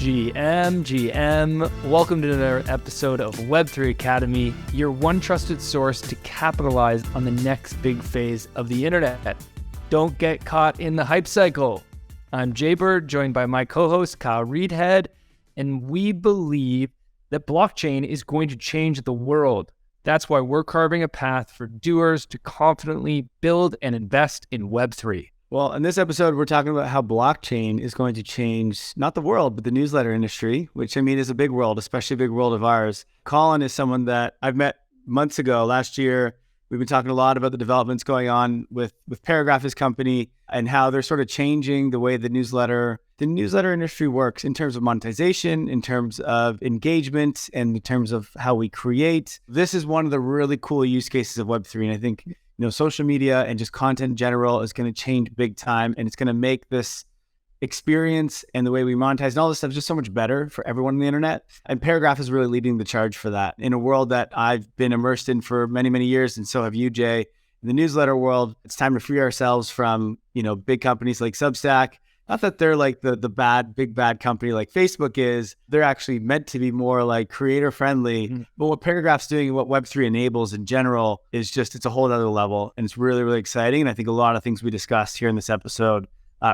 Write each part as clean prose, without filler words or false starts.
GM. Welcome to another episode of Web3 Academy, your one trusted source to capitalize on the next big phase of the internet. Don't get caught in the hype cycle. I'm Jay Bird, joined by my co-host Kyle Reedhead, and we believe that blockchain is going to change the world. That's why we're carving a path for doers to confidently build and invest in Web3. Well, in this episode, we're talking about how blockchain is going to change, not the world, but the newsletter industry, which I mean is a big world, especially a big world of ours. Colin is someone that I've met months ago. Last year, we've been talking a lot about the developments going on with Paragraph, his company, and how they're sort of changing the way the newsletter industry works in terms of monetization, in terms of engagement, and in terms of how we create. This is one of the really cool use cases of Web3. And I think social media and just content in general is going to change big time, and it's going to make this experience and the way we monetize and all this stuff just so much better for everyone on the internet. And Paragraph is really leading the charge for that in a world that I've been immersed in for many, many years. And so have you, Jay. In the newsletter world, it's time to free ourselves from, big companies like Substack. Not that they're like the big bad company like Facebook is. They're actually meant to be more like creator friendly. Mm-hmm. But what Paragraph's doing and what Web3 enables in general is just, it's a whole other level. And it's really, really exciting. And I think a lot of things we discussed here in this episode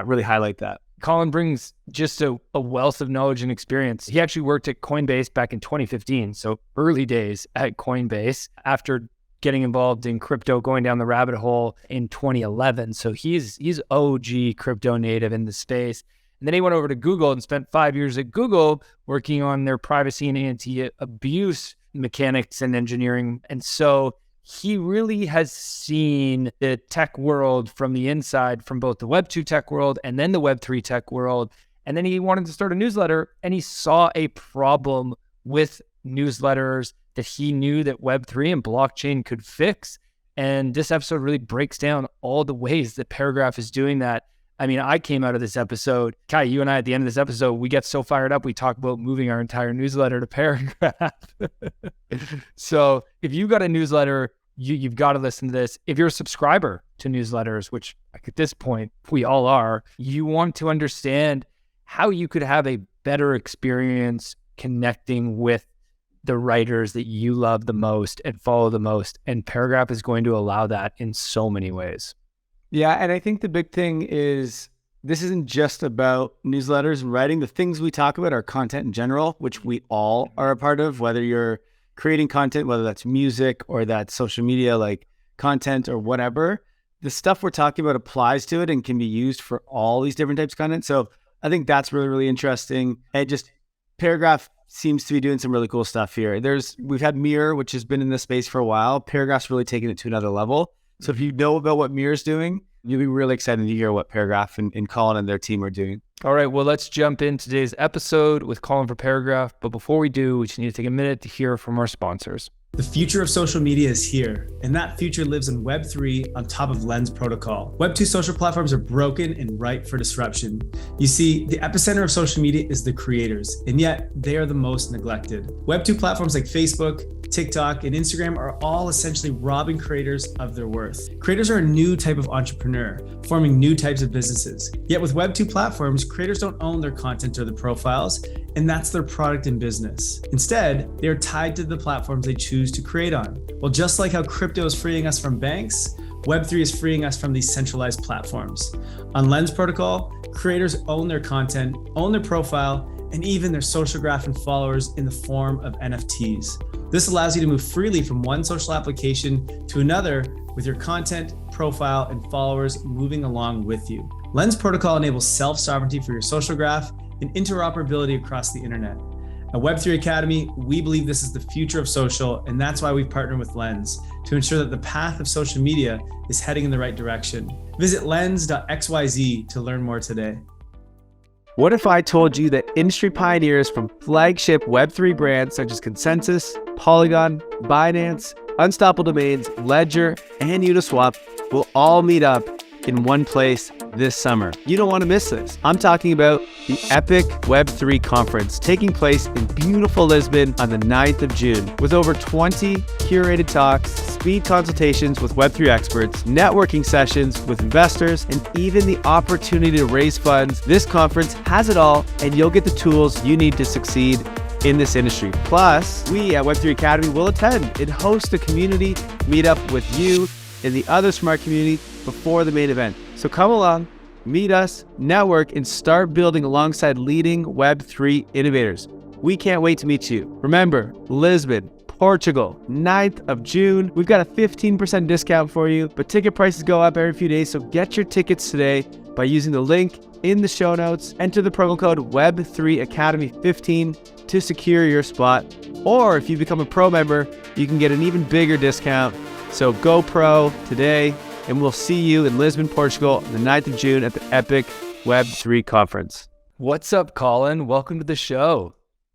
really highlight that. Colin brings just a wealth of knowledge and experience. He actually worked at Coinbase back in 2015. So early days at Coinbase after getting involved in crypto, going down the rabbit hole in 2011. So he's OG crypto native in the space. And then he went over to Google and spent 5 years at Google working on their privacy and anti-abuse mechanics and engineering. And so he really has seen the tech world from the inside, from both the Web2 tech world and then the Web3 tech world. And then he wanted to start a newsletter, and he saw a problem with newsletters that he knew that Web3 and blockchain could fix. And this episode really breaks down all the ways that Paragraph is doing that. I mean, I came out of this episode, Kai, you and I at the end of this episode, we get so fired up, we talk about moving our entire newsletter to Paragraph. So if you got a newsletter, you've got to listen to this. If you're a subscriber to newsletters, which at this point we all are, you want to understand how you could have a better experience connecting with the writers that you love the most and follow the most. And Paragraph is going to allow that in so many ways. Yeah. And I think the big thing is this isn't just about newsletters and writing. The things we talk about are content in general, which we all are a part of, whether you're creating content, whether that's music or that's social media, like content or whatever. The stuff we're talking about applies to it and can be used for all these different types of content. So I think that's really, really interesting. And just Paragraph seems to be doing some really cool stuff here. We've had Mirror, which has been in this space for a while. Paragraph's really taking it to another level. So if you know about what Mirror's doing, you'll be really excited to hear what Paragraph and Colin and their team are doing. All right, well, let's jump in today's episode with Colin for Paragraph. But before we do, we just need to take a minute to hear from our sponsors. The future of social media is here, and that future lives in Web3 on top of Lens protocol. Web2 social platforms are broken and ripe for disruption. You see, the epicenter of social media is the creators, and yet they are the most neglected. Web2 platforms like Facebook, TikTok, and Instagram are all essentially robbing creators of their worth. Creators are a new type of entrepreneur, forming new types of businesses. Yet with Web2 platforms, creators don't own their content or the profiles, and that's their product and business. Instead, they are tied to the platforms they choose to create on. Well, just like how crypto is freeing us from banks, Web3 is freeing us from these centralized platforms. On Lens protocol, creators own their content, own their profile, and even their social graph and followers in the form of NFTs. This allows you to move freely from one social application to another with your content, profile, and followers moving along with you. Lens protocol enables self-sovereignty for your social graph and interoperability across the internet. At Web3 Academy, we believe this is the future of social, and that's why we've partnered with Lens to ensure that the path of social media is heading in the right direction. Visit lens.xyz to learn more today. What if I told you that industry pioneers from flagship Web3 brands such as Consensus, Polygon, Binance, Unstoppable Domains, Ledger, and Uniswap will all meet up in one place this summer. You don't want to miss this. I'm talking about the Epic Web3 Conference taking place in beautiful Lisbon on the 9th of June with over 20 curated talks, speed consultations with Web3 experts, networking sessions with investors, and even the opportunity to raise funds. This conference has it all, and you'll get the tools you need to succeed in this industry. Plus, we at Web3 Academy will attend and host a community meetup with you and the others from our community before the main event. So come along, meet us, network, and start building alongside leading Web3 innovators. We can't wait to meet you. Remember, Lisbon, Portugal, 9th of June. We've got a 15% discount for you, but ticket prices go up every few days, so get your tickets today by using the link in the show notes. Enter the promo code Web3Academy15 to secure your spot. Or if you become a pro member, you can get an even bigger discount. So go pro today, and we'll see you in Lisbon, Portugal on the 9th of June at the Epic Web3 Conference. What's up, Colin? Welcome to the show.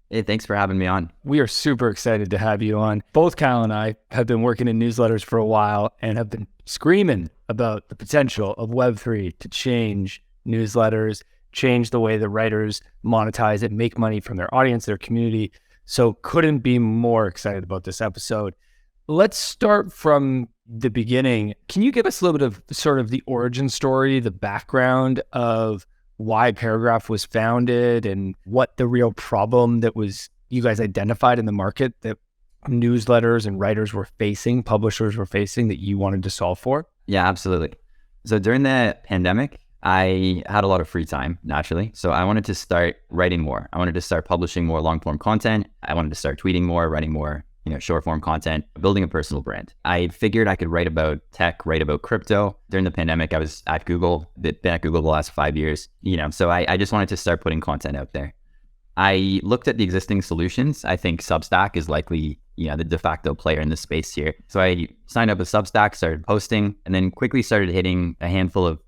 Hey, thanks for having me on. We are super excited to have you on. Both Kyle and I have been working in newsletters for a while and have been screaming about the potential of Web3 to change newsletters, change the way the writers monetize it, make money from their audience, their community. So couldn't be more excited about this episode. Let's start from the beginning. Can you give us a little bit of sort of the origin story, the background of why Paragraph was founded and what the real problem that was you guys identified in the market that newsletters and writers were facing, publishers were facing, that you wanted to solve for? Yeah, absolutely. So during the pandemic, I had a lot of free time, naturally. So I wanted to start writing more. I wanted to start publishing more long-form content. I wanted to start tweeting more, writing more, short-form content, building a personal brand. I figured I could write about tech, write about crypto. During the pandemic, I was at Google, been at Google the last 5 years, so I just wanted to start putting content out there. I looked at the existing solutions. I think Substack is likely, the de facto player in this space here. So I signed up with Substack, started posting, and then quickly started hitting a handful of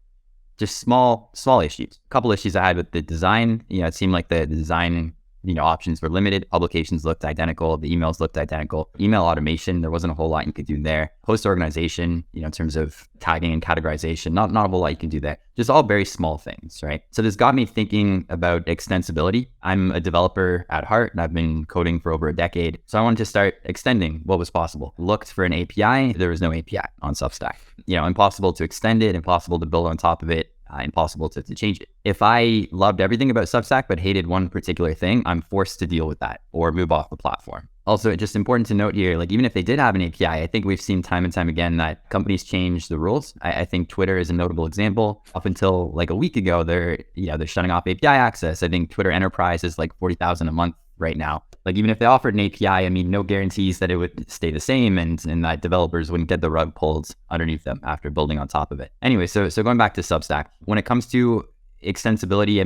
just small issues. A couple issues I had with the design. It seemed like the design options were limited. Publications looked identical. The emails looked identical. Email automation, there wasn't a whole lot you could do there. Post organization, in terms of tagging and categorization, not a whole lot you can do there. Just all very small things, right? So this got me thinking about extensibility. I'm a developer at heart, and I've been coding for over a decade. So I wanted to start extending what was possible. Looked for an API. There was no API on Substack. Impossible to extend it, impossible to build on top of it. Impossible to change it. If I loved everything about Substack but hated one particular thing, I'm forced to deal with that or move off the platform. Also, it's just important to note here, even if they did have an API, I think we've seen time and time again that companies change the rules. I think Twitter is a notable example. Up until a week ago, they're shutting off API access. I think Twitter Enterprise is $40,000 a month right now. Even if they offered an API, no guarantees that it would stay the same and that developers wouldn't get the rug pulled underneath them after building on top of it. Anyway, so going back to Substack, when it comes to extensibility,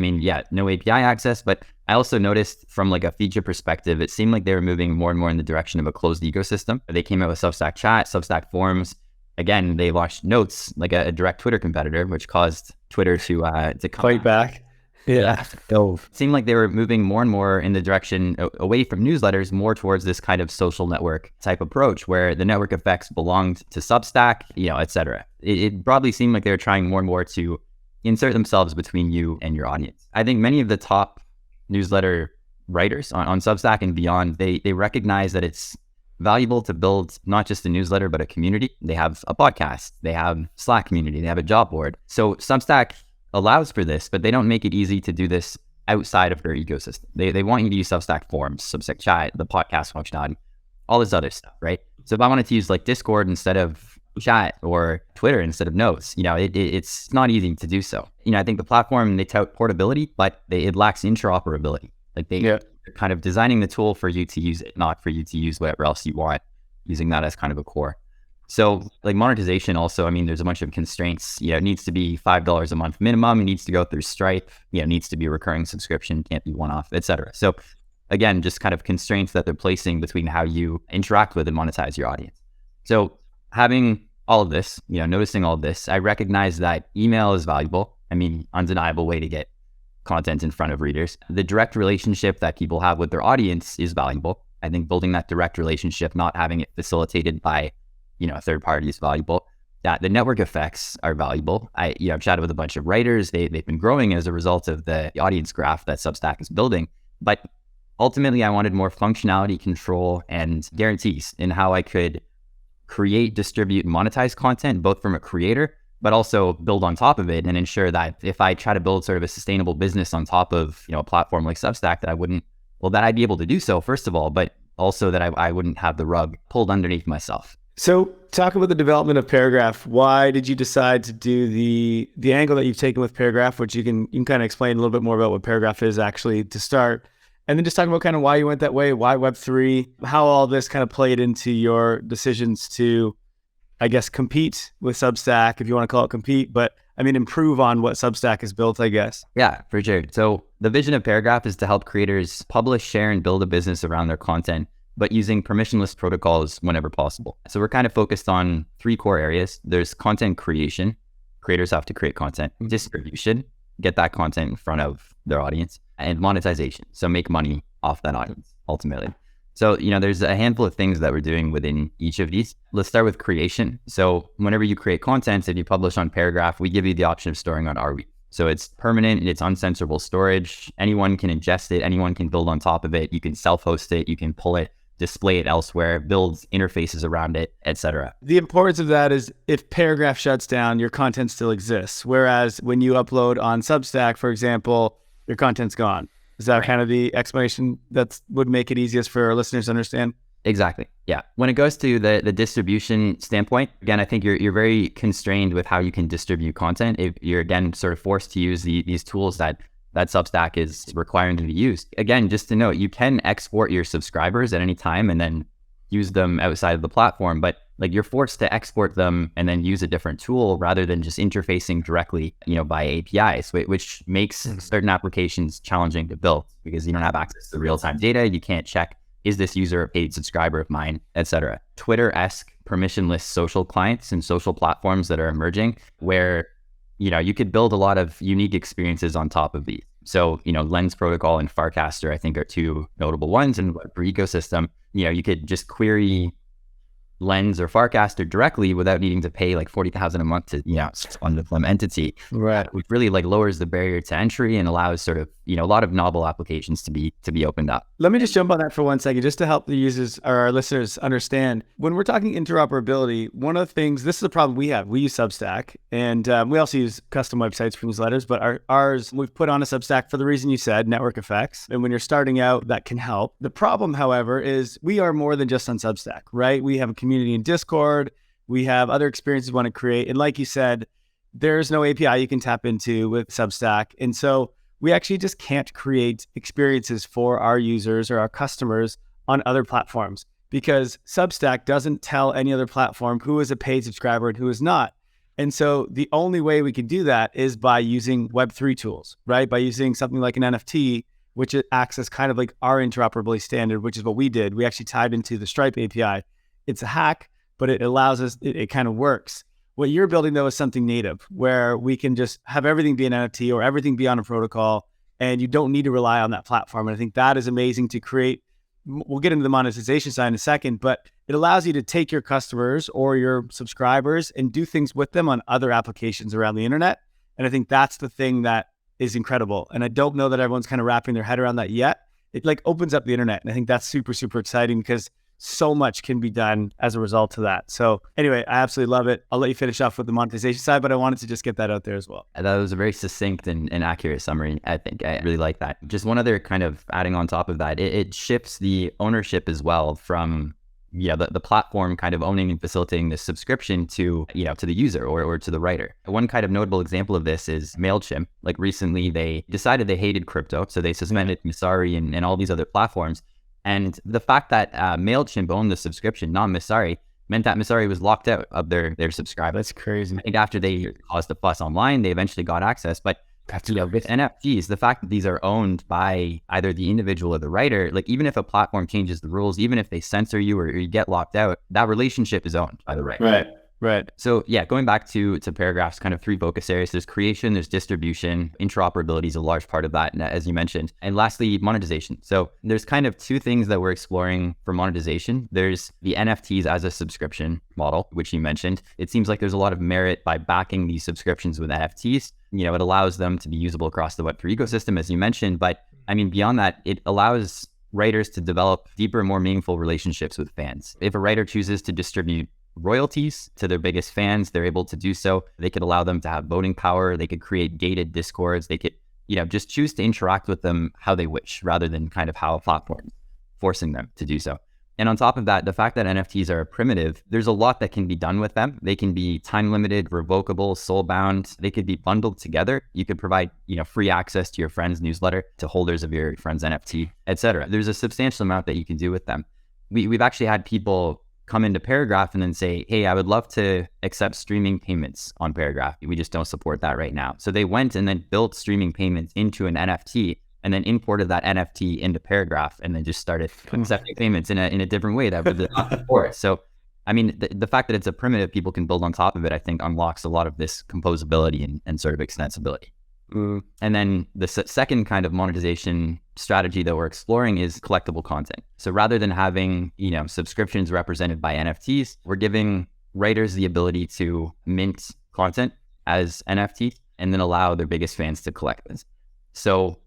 no API access, but I also noticed from a feature perspective, it seemed like they were moving more and more in the direction of a closed ecosystem. They came out with Substack Chat, Substack Forums. Again, they launched Notes, a direct Twitter competitor, which caused Twitter to fight back. Yeah. It seemed like they were moving more and more in the direction away from newsletters, more towards this kind of social network type approach where the network effects belonged to Substack, et cetera. It broadly seemed like they were trying more and more to insert themselves between you and your audience. I think many of the top newsletter writers on Substack and beyond, they recognize that it's valuable to build not just a newsletter, but a community. They have a podcast, they have Slack community, they have a job board. So Substack allows for this, but they don't make it easy to do this outside of their ecosystem. They want you to use Substack Forums, Substack Chat, the podcast functionality, all this other stuff, right? So if I wanted to use Discord instead of Chat or Twitter instead of Notes, it's not easy to do so. I think the platform, they tout portability, but it lacks interoperability. They're kind of designing the tool for you to use it, not for you to use whatever else you want, using that as kind of a core. So monetization also, there's a bunch of constraints. It needs to be $5 a month minimum. It needs to go through Stripe. It needs to be a recurring subscription, can't be one-off, et cetera. So again, just kind of constraints that they're placing between how you interact with and monetize your audience. So having all of this, noticing all of this, I recognize that email is valuable. Undeniable way to get content in front of readers. The direct relationship that people have with their audience is valuable. I think building that direct relationship, not having it facilitated by a third party is valuable. Yeah, the network effects are valuable. I've chatted with a bunch of writers. They've been growing as a result of the audience graph that Substack is building. But ultimately, I wanted more functionality, control, and guarantees in how I could create, distribute, and monetize content, both from a creator, but also build on top of it and ensure that if I try to build sort of a sustainable business on top of, a platform like Substack, that I'd be able to do so, first of all, but also that I wouldn't have the rug pulled underneath myself. So talk about the development of Paragraph. Why did you decide to do the angle that you've taken with Paragraph, which you can kind of explain a little bit more about what Paragraph is actually to start, and then just talk about kind of why you went that way, why Web3, how all this kind of played into your decisions to, I guess, compete with Substack, if you want to call it compete, but I mean, improve on what Substack has built, I guess. Yeah, for sure. So the vision of Paragraph is to help creators publish, share, and build a business around their content, but using permissionless protocols whenever possible. So we're kind of focused on 3 core areas. There's content creation. Creators have to create content. Distribution, get that content in front of their audience. And monetization, so make money off that audience, ultimately. So, there's a handful of things that we're doing within each of these. Let's start with creation. So whenever you create content, if you publish on Paragraph, we give you the option of storing on Arweave. So it's permanent and it's uncensorable storage. Anyone can ingest it. Anyone can build on top of it. You can self-host it. You can pull it, display it elsewhere, build interfaces around it, etc. The importance of that is if Paragraph shuts down, your content still exists. Whereas when you upload on Substack, for example, your content's gone. Is that kind of the explanation that would make it easiest for our listeners to understand? Exactly. Yeah. When it goes to the distribution standpoint, again, I think you're very constrained with how you can distribute content. If you're, again, sort of forced to use these tools that Substack is requiring to be used. Again, just to note, you can export your subscribers at any time and then use them outside of the platform, but you're forced to export them and then use a different tool rather than just interfacing directly, by APIs, which makes certain applications challenging to build because you don't have access to real-time data. You can't check, is this user a paid subscriber of mine, etc. Twitter-esque permissionless social clients and social platforms that are emerging where, you could build a lot of unique experiences on top of these. So, Lens Protocol and Farcaster, I think, are 2 notable ones. And for ecosystem, you could just query Lens or Farcaster directly without needing to pay $40,000 a month to, on the Plum entity. Right. Which really lowers the barrier to entry and allows sort of, a lot of novel applications to be opened up. Let me just jump on that for 1 second, just to help the users or our listeners understand. When we're talking interoperability, one of the things, this is a problem we have. We use Substack and we also use custom websites for newsletters, but ours, we've put on a Substack for the reason you said, network effects. And when you're starting out, that can help. The problem, however, is we are more than just on Substack, right? We have a community in Discord. We have other experiences we want to create. And like you said, there's no API you can tap into with Substack. And so we actually just can't create experiences for our users or our customers on other platforms because Substack doesn't tell any other platform who is a paid subscriber and who is not. And so the only way we can do that is by using Web3 tools, right? By using something like an NFT, which acts as kind of like our interoperability standard, which is what we did. We actually tied into the Stripe API. It's a hack, but it allows us, it kind of works. What you're building, though, is something native where we can just have everything be an NFT or everything be on a protocol, and you don't need to rely on that platform. And I think that is amazing to create. We'll get into the monetization side in a second, but it allows you to take your customers or your subscribers and do things with them on other applications around the internet. And I think that's the thing that is incredible. And I don't know that everyone's kind of wrapping their head around that yet. It opens up the internet. And I think that's super, super exciting because so much can be done as a result of that. So anyway, I absolutely love it. I'll let you finish off with the monetization side, but I wanted to just get that out there as well. That was a very succinct and accurate summary. I think I really like that. Just one other kind of adding on top of that, it shifts the ownership as well from the platform kind of owning and facilitating the subscription to the user or to the writer. One kind of notable example of this is MailChimp. Recently they decided they hated crypto, so they suspended Messari and all these other platforms. And the fact that MailChimp owned the subscription, not Messari, meant that Messari was locked out of their subscribers. That's crazy. I think after they caused a fuss online, they eventually got access. But with NFTs, the fact that these are owned by either the individual or the writer, even if a platform changes the rules, even if they censor you or you get locked out, that relationship is owned by the writer. Right. Right. So yeah, going back to Paragraph's kind of three focus areas, there's creation, there's distribution, interoperability is a large part of that, as you mentioned. And lastly, monetization. So there's kind of two things that we're exploring for monetization. There's the NFTs as a subscription model, which you mentioned. It seems like there's a lot of merit by backing these subscriptions with NFTs. It allows them to be usable across the Web3 ecosystem, as you mentioned. But I mean, beyond that, it allows writers to develop deeper, more meaningful relationships with fans. If a writer chooses to distribute royalties to their biggest fans, they're able to do so. They could allow them to have voting power. They could create gated discords. They could, just choose to interact with them how they wish, rather than kind of how a platform forcing them to do so. And on top of that, the fact that NFTs are primitive, there's a lot that can be done with them. They can be time limited, revocable, soul bound. They could be bundled together. You could provide, free access to your friend's newsletter, to holders of your friend's NFT, etc. There's a substantial amount that you can do with them. We've actually had people come into Paragraph and then say, hey, I would love to accept streaming payments on Paragraph. We just don't support that right now. So they went and then built streaming payments into an NFT and then imported that NFT into Paragraph and then just started accepting payments in a different way that was not before. So, I mean, the fact that it's a primitive, people can build on top of it, I think unlocks a lot of this composability and sort of extensibility. And then the second kind of monetization strategy that we're exploring is collectible content. So rather than having, subscriptions represented by NFTs, we're giving writers the ability to mint content as NFTs and then allow their biggest fans to collect this. So,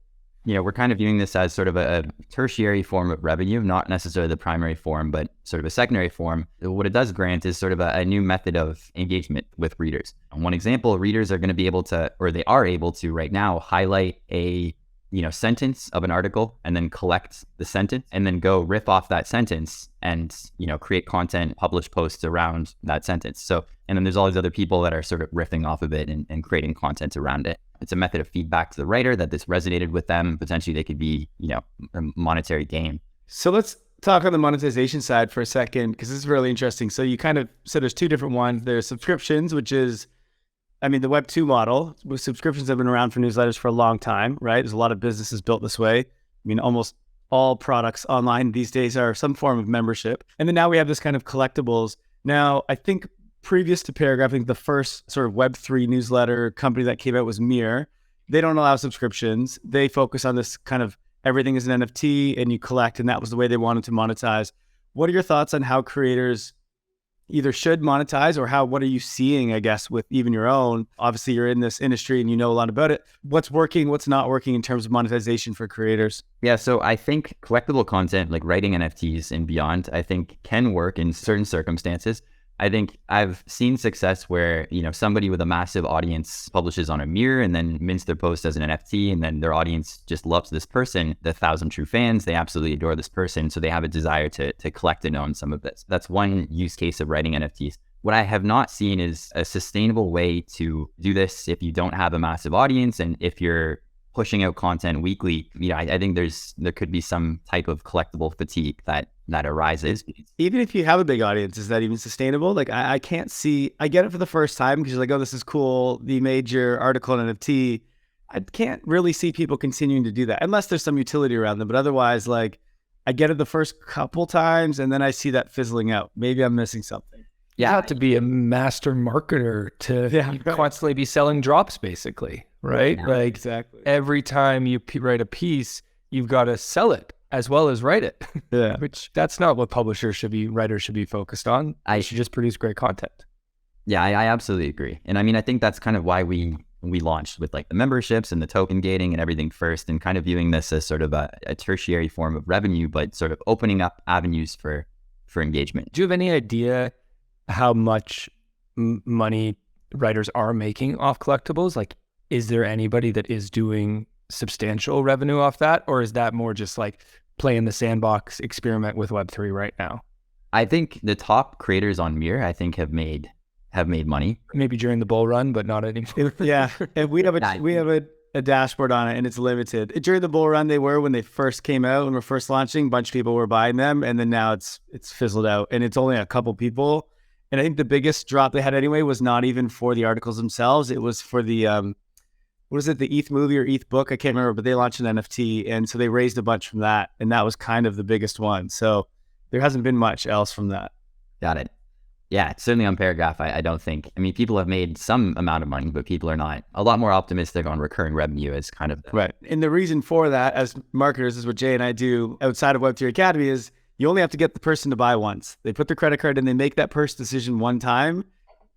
we're kind of viewing this as sort of a tertiary form of revenue, not necessarily the primary form, but sort of a secondary form. What it does grant is sort of a new method of engagement with readers. One example, readers are going to be able to, or they are able to right now, highlight a sentence of an article and then collect the sentence and then go riff off that sentence and, create content, publish posts around that sentence. So, and then there's all these other people that are sort of riffing off of it and creating content around it. It's a method of feedback to the writer that this resonated with them. Potentially they could be, a monetary gain. So let's talk on the monetization side for a second, because this is really interesting. So you kind of said there's two different ones. There's subscriptions, which is, the Web 2 model with subscriptions have been around for newsletters for a long time, right? There's a lot of businesses built this way. Almost all products online these days are some form of membership. And then now we have this kind of collectibles. Now, I think previous to Paragraph, I think the first sort of Web3 newsletter company that came out was Mirror. They don't allow subscriptions. They focus on this kind of everything is an NFT and you collect, and that was the way they wanted to monetize. What are your thoughts on how creators either should monetize, or what are you seeing, I guess, with even your own? Obviously, you're in this industry and you know a lot about it. What's working, what's not working in terms of monetization for creators? Yeah, so I think collectible content, like writing NFTs and beyond, I think can work in certain circumstances. I think I've seen success where, somebody with a massive audience publishes on a Mirror and then mints their post as an NFT, and then their audience just loves this person, the 1,000 true fans, they absolutely adore this person. So they have a desire to collect and own some of this. That's one use case of writing NFTs. What I have not seen is a sustainable way to do this if you don't have a massive audience and if you're pushing out content weekly. I think there could be some type of collectible fatigue that arises. Even if you have a big audience, is that even sustainable? Like, I can't see, I get it for the first time because you're like, oh, this is cool. You made your article in NFT. I can't really see people continuing to do that unless there's some utility around them. But otherwise, like, I get it the first couple times and then I see that fizzling out. Maybe I'm missing something. You have to be a master marketer to constantly be selling drops, basically, right? Yeah, like exactly. Every time you write a piece, you've got to sell it as well as write it. Yeah. Which that's not what writers should be focused on. They should just produce great content. Yeah, I absolutely agree. And I think that's kind of why we launched with like the memberships and the token gating and everything first, and kind of viewing this as sort of a tertiary form of revenue, but sort of opening up avenues for engagement. Do you have any idea how much money writers are making off collectibles? Like, is there anybody that is doing substantial revenue off that? Or is that more just like play in the sandbox, experiment with Web3 right now? I think the top creators on Mirror, I think have made money. Maybe during the bull run, but not anymore. Yeah. And we have a dashboard on it and it's limited. During the bull run, they were, when they first came out and were first launching, a bunch of people were buying them. And then now it's fizzled out and it's only a couple people. And I think the biggest drop they had anyway was not even for the articles themselves. It was for the, what is it? The ETH movie or ETH book? I can't remember, but they launched an NFT. And so they raised a bunch from that. And that was kind of the biggest one. So there hasn't been much else from that. Got it. Yeah, certainly on Paragraph, I don't think. I mean, people have made some amount of money, but people are not a lot more optimistic on recurring revenue as kind of Right. And the reason for that, as marketers, is what Jay and I do outside of Web3 Academy, is you only have to get the person to buy once. They put their credit card and they make that purchase decision one time,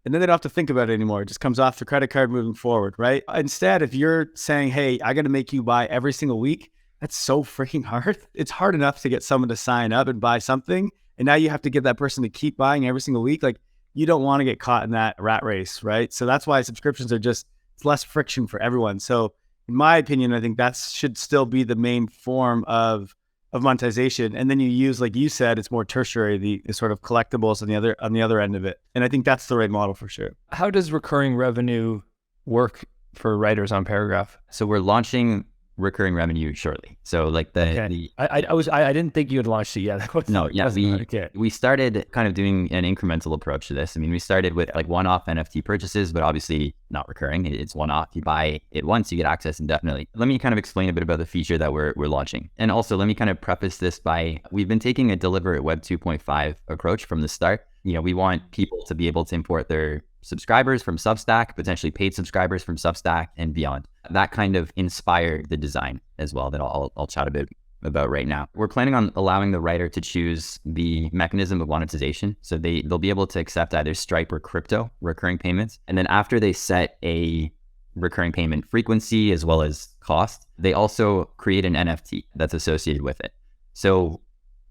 and then they don't have to think about it anymore. It just comes off the credit card moving forward, right? Instead, if you're saying, hey, I got to make you buy every single week, that's so freaking hard. It's hard enough to get someone to sign up and buy something. And now you have to get that person to keep buying every single week. Like, you don't want to get caught in that rat race, right? So that's why subscriptions are just, it's less friction for everyone. So in my opinion, I think that should still be the main form of monetization. And then you use, like you said, it's more tertiary, the sort of collectibles on the other end of it. And I think that's the right model for sure. How does recurring revenue work for writers on Paragraph? So we're launching recurring revenue shortly. So like I didn't think you had launched it yet. No, yeah, okay. we started kind of doing an incremental approach to this. I mean, we started with like one-off NFT purchases, but obviously not recurring. It's one-off. You buy it once, you get access indefinitely. Let me kind of explain a bit about the feature that we're launching. And also let me kind of preface this by, we've been taking a deliberate Web 2.5 approach from the start. You know, we want people to be able to import their subscribers from Substack, potentially paid subscribers from Substack and beyond. That kind of inspired the design as well that I'll chat a bit about right now. We're planning on allowing the writer to choose the mechanism of monetization. So they'll be able to accept either Stripe or crypto recurring payments. And then after they set a recurring payment frequency as well as cost, they also create an NFT that's associated with it. So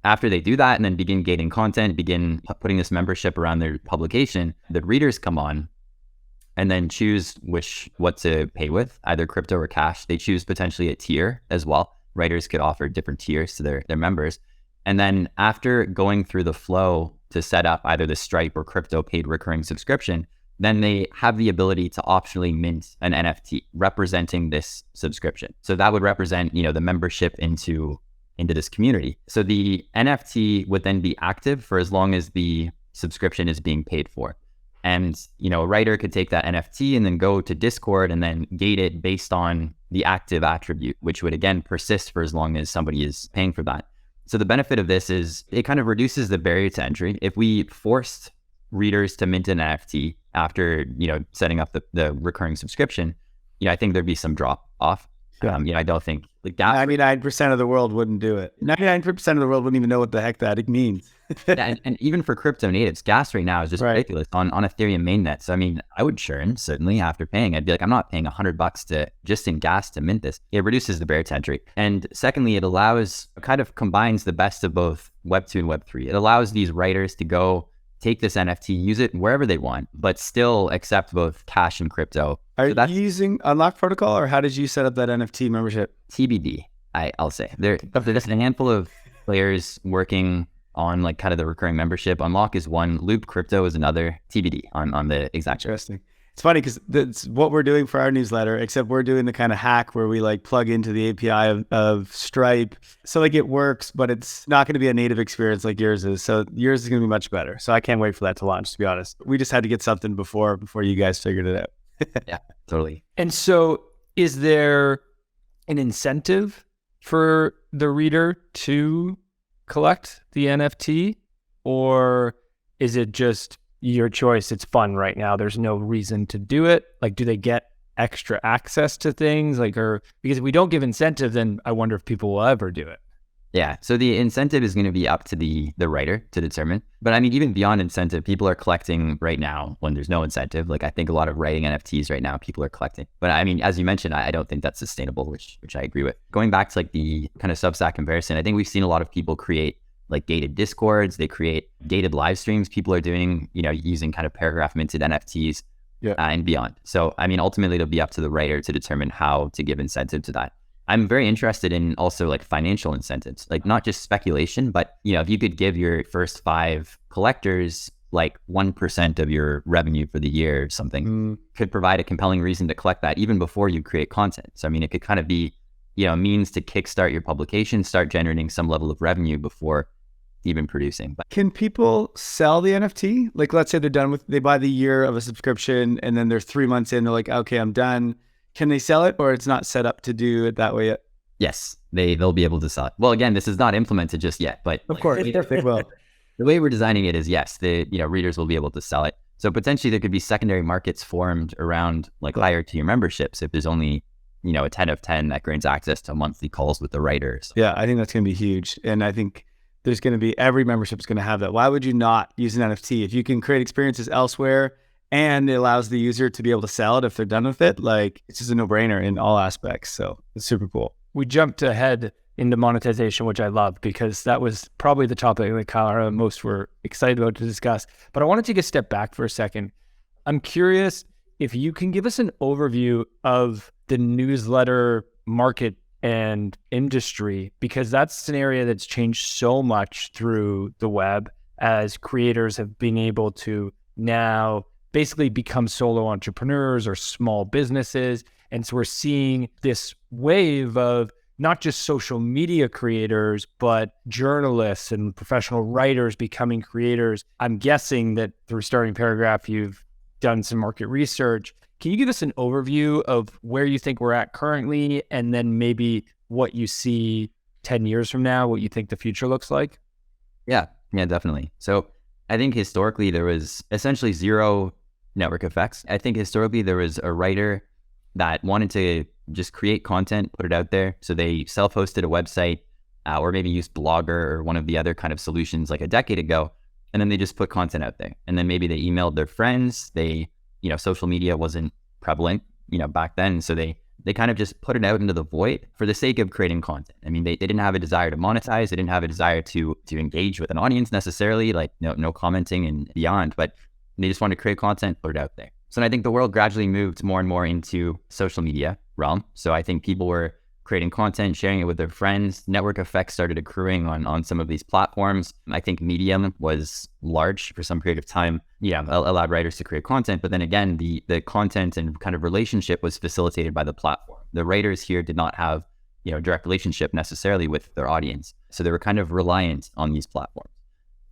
after they do that and then begin gating content, begin putting this membership around their publication, the readers come on and then choose what to pay with, either crypto or cash. They choose potentially a tier as well. Writers could offer different tiers to their members. And then after going through the flow to set up either the Stripe or crypto paid recurring subscription, then they have the ability to optionally mint an NFT representing this subscription. So that would represent, the membership into this community. So the NFT would then be active for as long as the subscription is being paid for. And, a writer could take that NFT and then go to Discord and then gate it based on the active attribute, which would again persist for as long as somebody is paying for that. So the benefit of this is it kind of reduces the barrier to entry. If we forced readers to mint an NFT after, setting up the recurring subscription, I think there'd be some drop off. I don't think like that. 99% of the world wouldn't do it. 99% of the world wouldn't even know what the heck that means. and even for crypto natives, gas right now is just ridiculous on Ethereum mainnet. So, I would churn certainly after paying. I'd be like, I'm not paying $100 to just in gas to mint this. It reduces the barrier to entry. And secondly, it kind of combines the best of both Web 2 and Web 3. It allows these writers to go take this NFT, use it wherever they want, but still accept both cash and crypto. Are you using Unlock Protocol, or how did you set up that NFT membership? TBD, I'll say. There's just a handful of players working on like kind of the recurring membership. Unlock is one, Loop Crypto is another, TBD on the exact. Interesting. It's funny because that's what we're doing for our newsletter, except we're doing the kind of hack where we like plug into the API of Stripe. So like it works, but it's not going to be a native experience like yours is. So yours is going to be much better. So I can't wait for that to launch, to be honest. We just had to get something before you guys figured it out. Yeah, totally. And so is there an incentive for the reader to collect the NFT, or is it just your choice? It's fun right now. There's no reason to do it. Like, do they get extra access to things? Because if we don't give incentive, then I wonder if people will ever do it. Yeah. So the incentive is going to be up to the writer to determine. But even beyond incentive, people are collecting right now when there's no incentive. Like I think a lot of writing NFTs right now, people are collecting. But as you mentioned, I don't think that's sustainable, which I agree with. Going back to like the kind of Substack comparison, I think we've seen a lot of people create like gated Discords, they create gated live streams. People are doing, using kind of Paragraph minted NFTs and beyond. So, ultimately it'll be up to the writer to determine how to give incentive to that. I'm very interested in also like financial incentives, like not just speculation, but if you could give your first 5 collectors like 1% of your revenue for the year or something, could provide a compelling reason to collect that even before you create content. So, it could kind of be, a means to kickstart your publication, start generating some level of revenue before even producing. But can people sell the NFT? Like, let's say they buy the year of a subscription and then they're 3 months in, they're like, okay, I'm done. Can they sell it, or it's not set up to do it that way yet? Yes, they'll be able to sell it. Well, again, this is not implemented just yet, but of course they will. The way we're designing it is, yes, the readers will be able to sell it. So potentially there could be secondary markets formed around like higher tier memberships if there's only a 10 of 10 that grants access to monthly calls with the writers. Yeah, I think that's going to be huge. And I think there's going to be, every membership is going to have that. Why would you not use an NFT? If you can create experiences elsewhere and it allows the user to be able to sell it if they're done with it, like it's just a no-brainer in all aspects. So it's super cool. We jumped ahead into monetization, which I love because that was probably the topic that Kyle and most were excited about to discuss. But I want to take a step back for a second. I'm curious if you can give us an overview of the newsletter market and industry, because that's an area that's changed so much through the web as creators have been able to now basically become solo entrepreneurs or small businesses. And so we're seeing this wave of not just social media creators, but journalists and professional writers becoming creators. I'm guessing that through Starting Paragraph, you've done some market research. Can you give us an overview of where you think we're at currently, and then maybe what you see 10 years from now, what you think the future looks like? Yeah, definitely. So I think historically there was essentially zero network effects. I think historically there was a writer that wanted to just create content, put it out there. So they self-hosted a website or maybe used Blogger or one of the other kind of solutions like a decade ago. And then they just put content out there. And then maybe they emailed their friends. They, social media wasn't prevalent, back then. So they kind of just put it out into the void for the sake of creating content. I mean, they didn't have a desire to monetize. They didn't have a desire to engage with an audience necessarily, like no commenting and beyond, but they just wanted to create content, put it out there. So I think the world gradually moved more and more into social media realm. So I think people were creating content, sharing it with their friends. Network effects started accruing on some of these platforms. I think Medium was large for some period of time. Yeah, allowed writers to create content. But then again, the content and kind of relationship was facilitated by the platform. The writers here did not have, direct relationship necessarily with their audience. So they were kind of reliant on these platforms.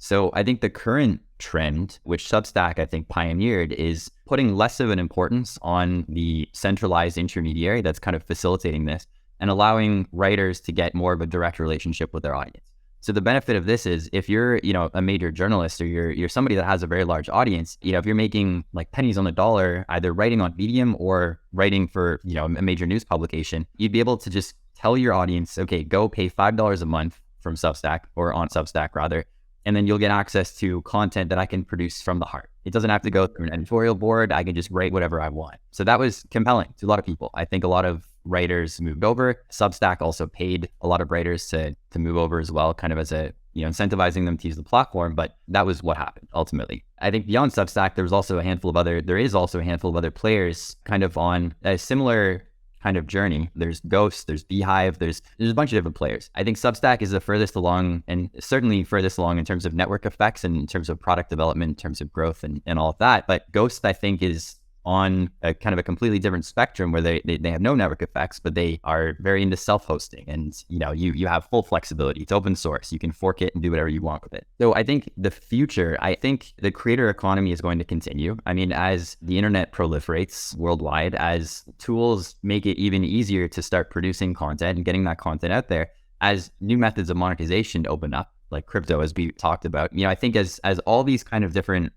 So I think the current trend, which Substack, I think, pioneered, is putting less of an importance on the centralized intermediary that's kind of facilitating this and allowing writers to get more of a direct relationship with their audience. So the benefit of this is if you're, a major journalist or you're somebody that has a very large audience, if you're making like pennies on the dollar, either writing on Medium or writing for, a major news publication, you'd be able to just tell your audience, okay, go pay $5 a month from Substack or on Substack rather, and then you'll get access to content that I can produce from the heart. It doesn't have to go through an editorial board. I can just write whatever I want. So that was compelling to a lot of people. I think a lot of writers moved over. Substack also paid a lot of writers to move over as well, kind of as a, incentivizing them to use the platform. But that was what happened ultimately. I think beyond Substack, there is also a handful of other players kind of on a similar kind of journey. There's Ghost, there's Beehive, there's a bunch of different players. I think Substack is the furthest along, and certainly furthest along in terms of network effects and in terms of product development, in terms of growth and all of that. But Ghost, I think, is on a kind of a completely different spectrum where they have no network effects, but they are very into self-hosting, and you have full flexibility. It's open source. You can fork it and do whatever you want with it. So I think the future, the creator economy is going to continue. I mean, as the internet proliferates worldwide, as tools make it even easier to start producing content and getting that content out there, as new methods of monetization open up, like crypto, as we talked about, I think as all these kind of different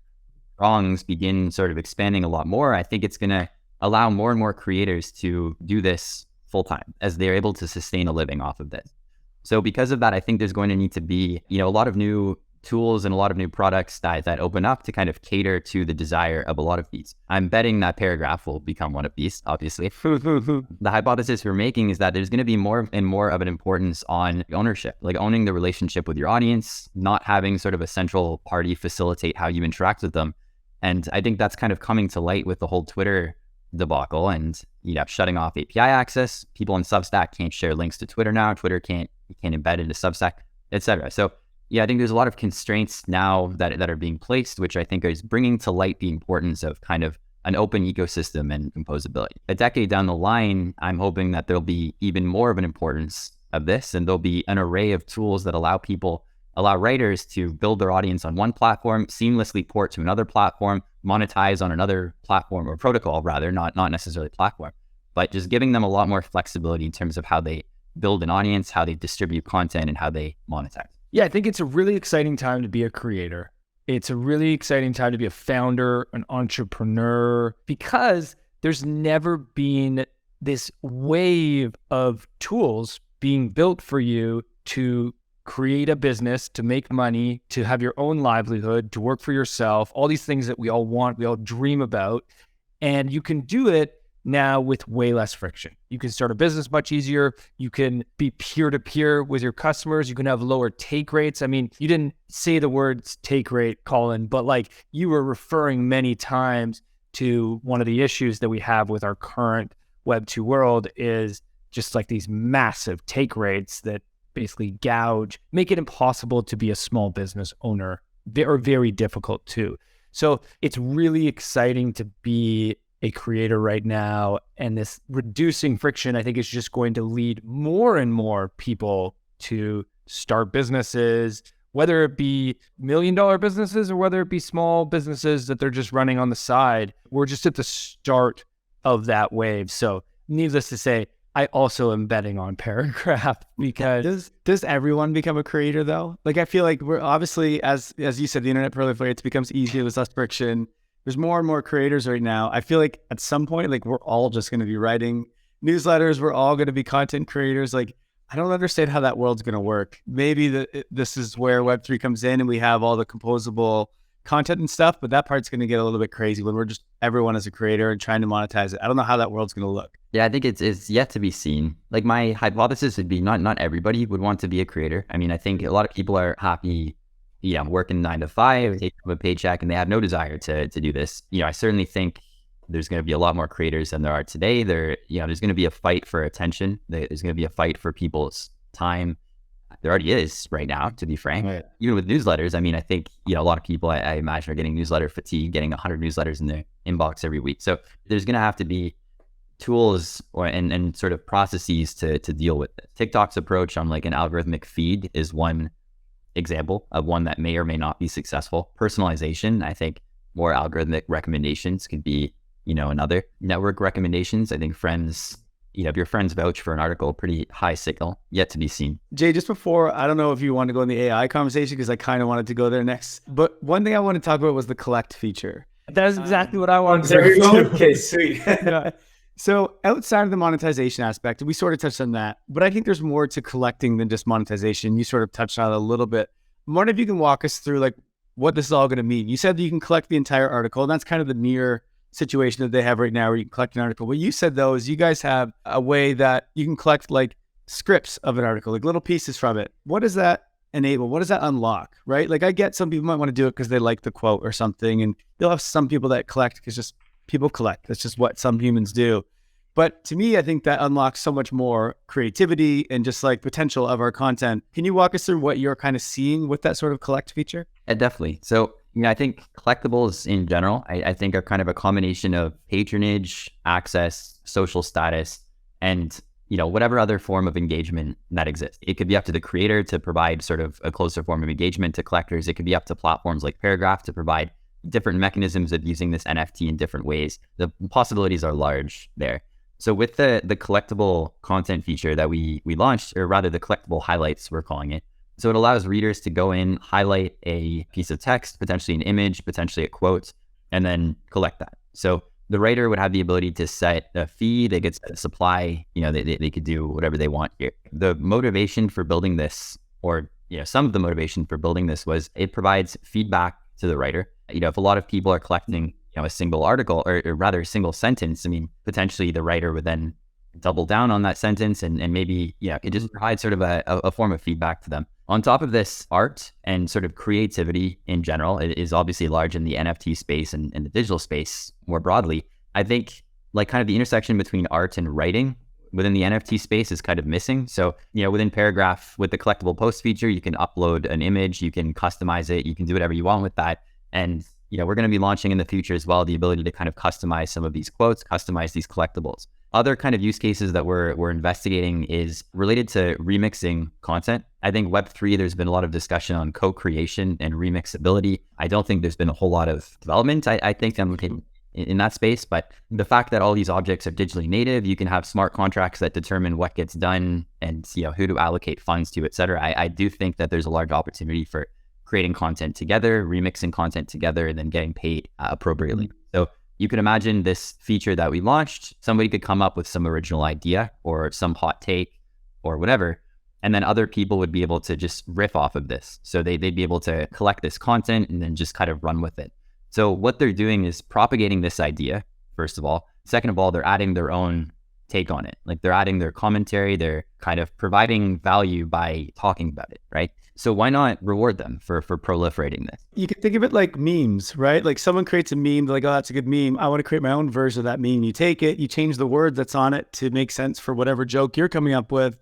prongs begin sort of expanding a lot more, I think it's going to allow more and more creators to do this full time as they're able to sustain a living off of this. So because of that, I think there's going to need to be, a lot of new tools and a lot of new products that open up to kind of cater to the desire of a lot of these. I'm betting that Paragraph will become one of these, obviously. The hypothesis we're making is that there's going to be more and more of an importance on ownership, like owning the relationship with your audience, not having sort of a central party facilitate how you interact with them. And I think that's kind of coming to light with the whole Twitter debacle and, shutting off API access. People on Substack can't share links to Twitter now. Twitter can't embed into Substack, etc. So I think there's a lot of constraints now that are being placed, which I think is bringing to light the importance of kind of an open ecosystem and composability. A decade down the line, I'm hoping that there'll be even more of an importance of this, and there'll be an array of tools that allow writers to build their audience on one platform, seamlessly port to another platform, monetize on another platform or protocol rather, not necessarily platform, but just giving them a lot more flexibility in terms of how they build an audience, how they distribute content, and how they monetize. Yeah, I think it's a really exciting time to be a creator. It's a really exciting time to be a founder, an entrepreneur, because there's never been this wave of tools being built for you to create a business, to make money, to have your own livelihood, to work for yourself, all these things that we all want, we all dream about. And you can do it now with way less friction. You can start a business much easier. You can be peer-to-peer with your customers. You can have lower take rates. I mean, you didn't say the words take rate, Colin, but like you were referring many times to one of the issues that we have with our current Web 2 world is just like these massive take rates that basically gouge, make it impossible to be a small business owner, or very difficult too. So it's really exciting to be a creator right now. And this reducing friction, I think, is just going to lead more and more people to start businesses, whether it be $1 million businesses or whether it be small businesses that they're just running on the side. We're just at the start of that wave. So needless to say, I also am betting on Paragraph because does everyone become a creator though? Like, I feel like we're obviously, as you said, the internet proliferates, becomes easier, there's less friction. There's more and more creators right now. I feel like at some point, like we're all just going to be writing newsletters. We're all going to be content creators. Like, I don't understand how that world's going to work. Maybe this is where Web3 comes in and we have all the composable content and stuff, but that part's going to get a little bit crazy when we're just everyone as a creator and trying to monetize it. I don't know how that world's going to look. Yeah, I think it's yet to be seen. Like my hypothesis would be not everybody would want to be a creator. I mean, I think a lot of people are happy, working 9 to 5, taking a paycheck, and they have no desire to do this. I certainly think there's going to be a lot more creators than there are today. There's going to be a fight for attention. There's going to be a fight for people's time. There already is right now, to be frank. Right. Even with newsletters, I mean, I think, a lot of people I imagine are getting newsletter fatigue, getting 100 newsletters in their inbox every week. So there's going to have to be tools and sort of processes to deal with it. TikTok's approach on like an algorithmic feed is one example of one that may or may not be successful. Personalization, I think more algorithmic recommendations could be, another. Network recommendations, I think friends, if your friends vouch for an article, pretty high signal, yet to be seen. Jay, just before, I don't know if you want to go in the AI conversation because I kind of wanted to go there next, but one thing I want to talk about was the collect feature. That is exactly what I wanted to do. Okay, sweet. So outside of the monetization aspect, we sort of touched on that, but I think there's more to collecting than just monetization. You sort of touched on it a little bit. I'm wondering if you can walk us through like what this is all going to mean. You said that you can collect the entire article, and that's kind of the near situation that they have right now where you can collect an article. What you said though is you guys have a way that you can collect like scripts of an article, like little pieces from it. What does that enable? What does that unlock, right? Like I get some people might want to do it because they like the quote or something, and you'll have some people that collect because just people collect. That's just what some humans do. But to me, I think that unlocks so much more creativity and just like potential of our content. Can you walk us through what you're kind of seeing with that sort of collect feature? Definitely. So, I think collectibles in general, I think are kind of a combination of patronage, access, social status, and, whatever other form of engagement that exists. It could be up to the creator to provide sort of a closer form of engagement to collectors. It could be up to platforms like Paragraph to provide different mechanisms of using this NFT in different ways. The possibilities are large there. So with the collectible content feature that we launched, or rather the collectible highlights, we're calling it. So it allows readers to go in, highlight a piece of text, potentially an image, potentially a quote, and then collect that. So the writer would have the ability to set a fee, they could set a supply, they could do whatever they want here. The motivation for building this, or some of the motivation for building this was it provides feedback to the writer. If a lot of people are collecting a single article or rather a single sentence, I mean, potentially the writer would then double down on that sentence and maybe, it just provides sort of a form of feedback to them. On top of this, art and sort of creativity in general, it is obviously large in the NFT space and the digital space more broadly. I think like kind of the intersection between art and writing within the NFT space is kind of missing. So, within Paragraph, with the collectible post feature, you can upload an image, you can customize it, you can do whatever you want with that. And we're going to be launching in the future as well the ability to kind of customize some of these quotes, customize these collectibles. Other kind of use cases that we're investigating is related to remixing content. I think Web3, there's been a lot of discussion on co-creation and remixability. I don't think there's been a whole lot of development. I think I'm looking in that space. But the fact that all these objects are digitally native, you can have smart contracts that determine what gets done and who to allocate funds to, et cetera. I do think that there's a large opportunity for creating content together, remixing content together, and then getting paid appropriately. So you could imagine this feature that we launched, somebody could come up with some original idea or some hot take or whatever, and then other people would be able to just riff off of this. So they'd be able to collect this content and then just kind of run with it. So what they're doing is propagating this idea, first of all. Second of all, they're adding their own take on it. Like they're adding their commentary, they're kind of providing value by talking about it, right? So why not reward them for proliferating this? You can think of it like memes, right? Like someone creates a meme, they're like, oh, that's a good meme. I want to create my own version of that meme. You take it, you change the word that's on it to make sense for whatever joke you're coming up with.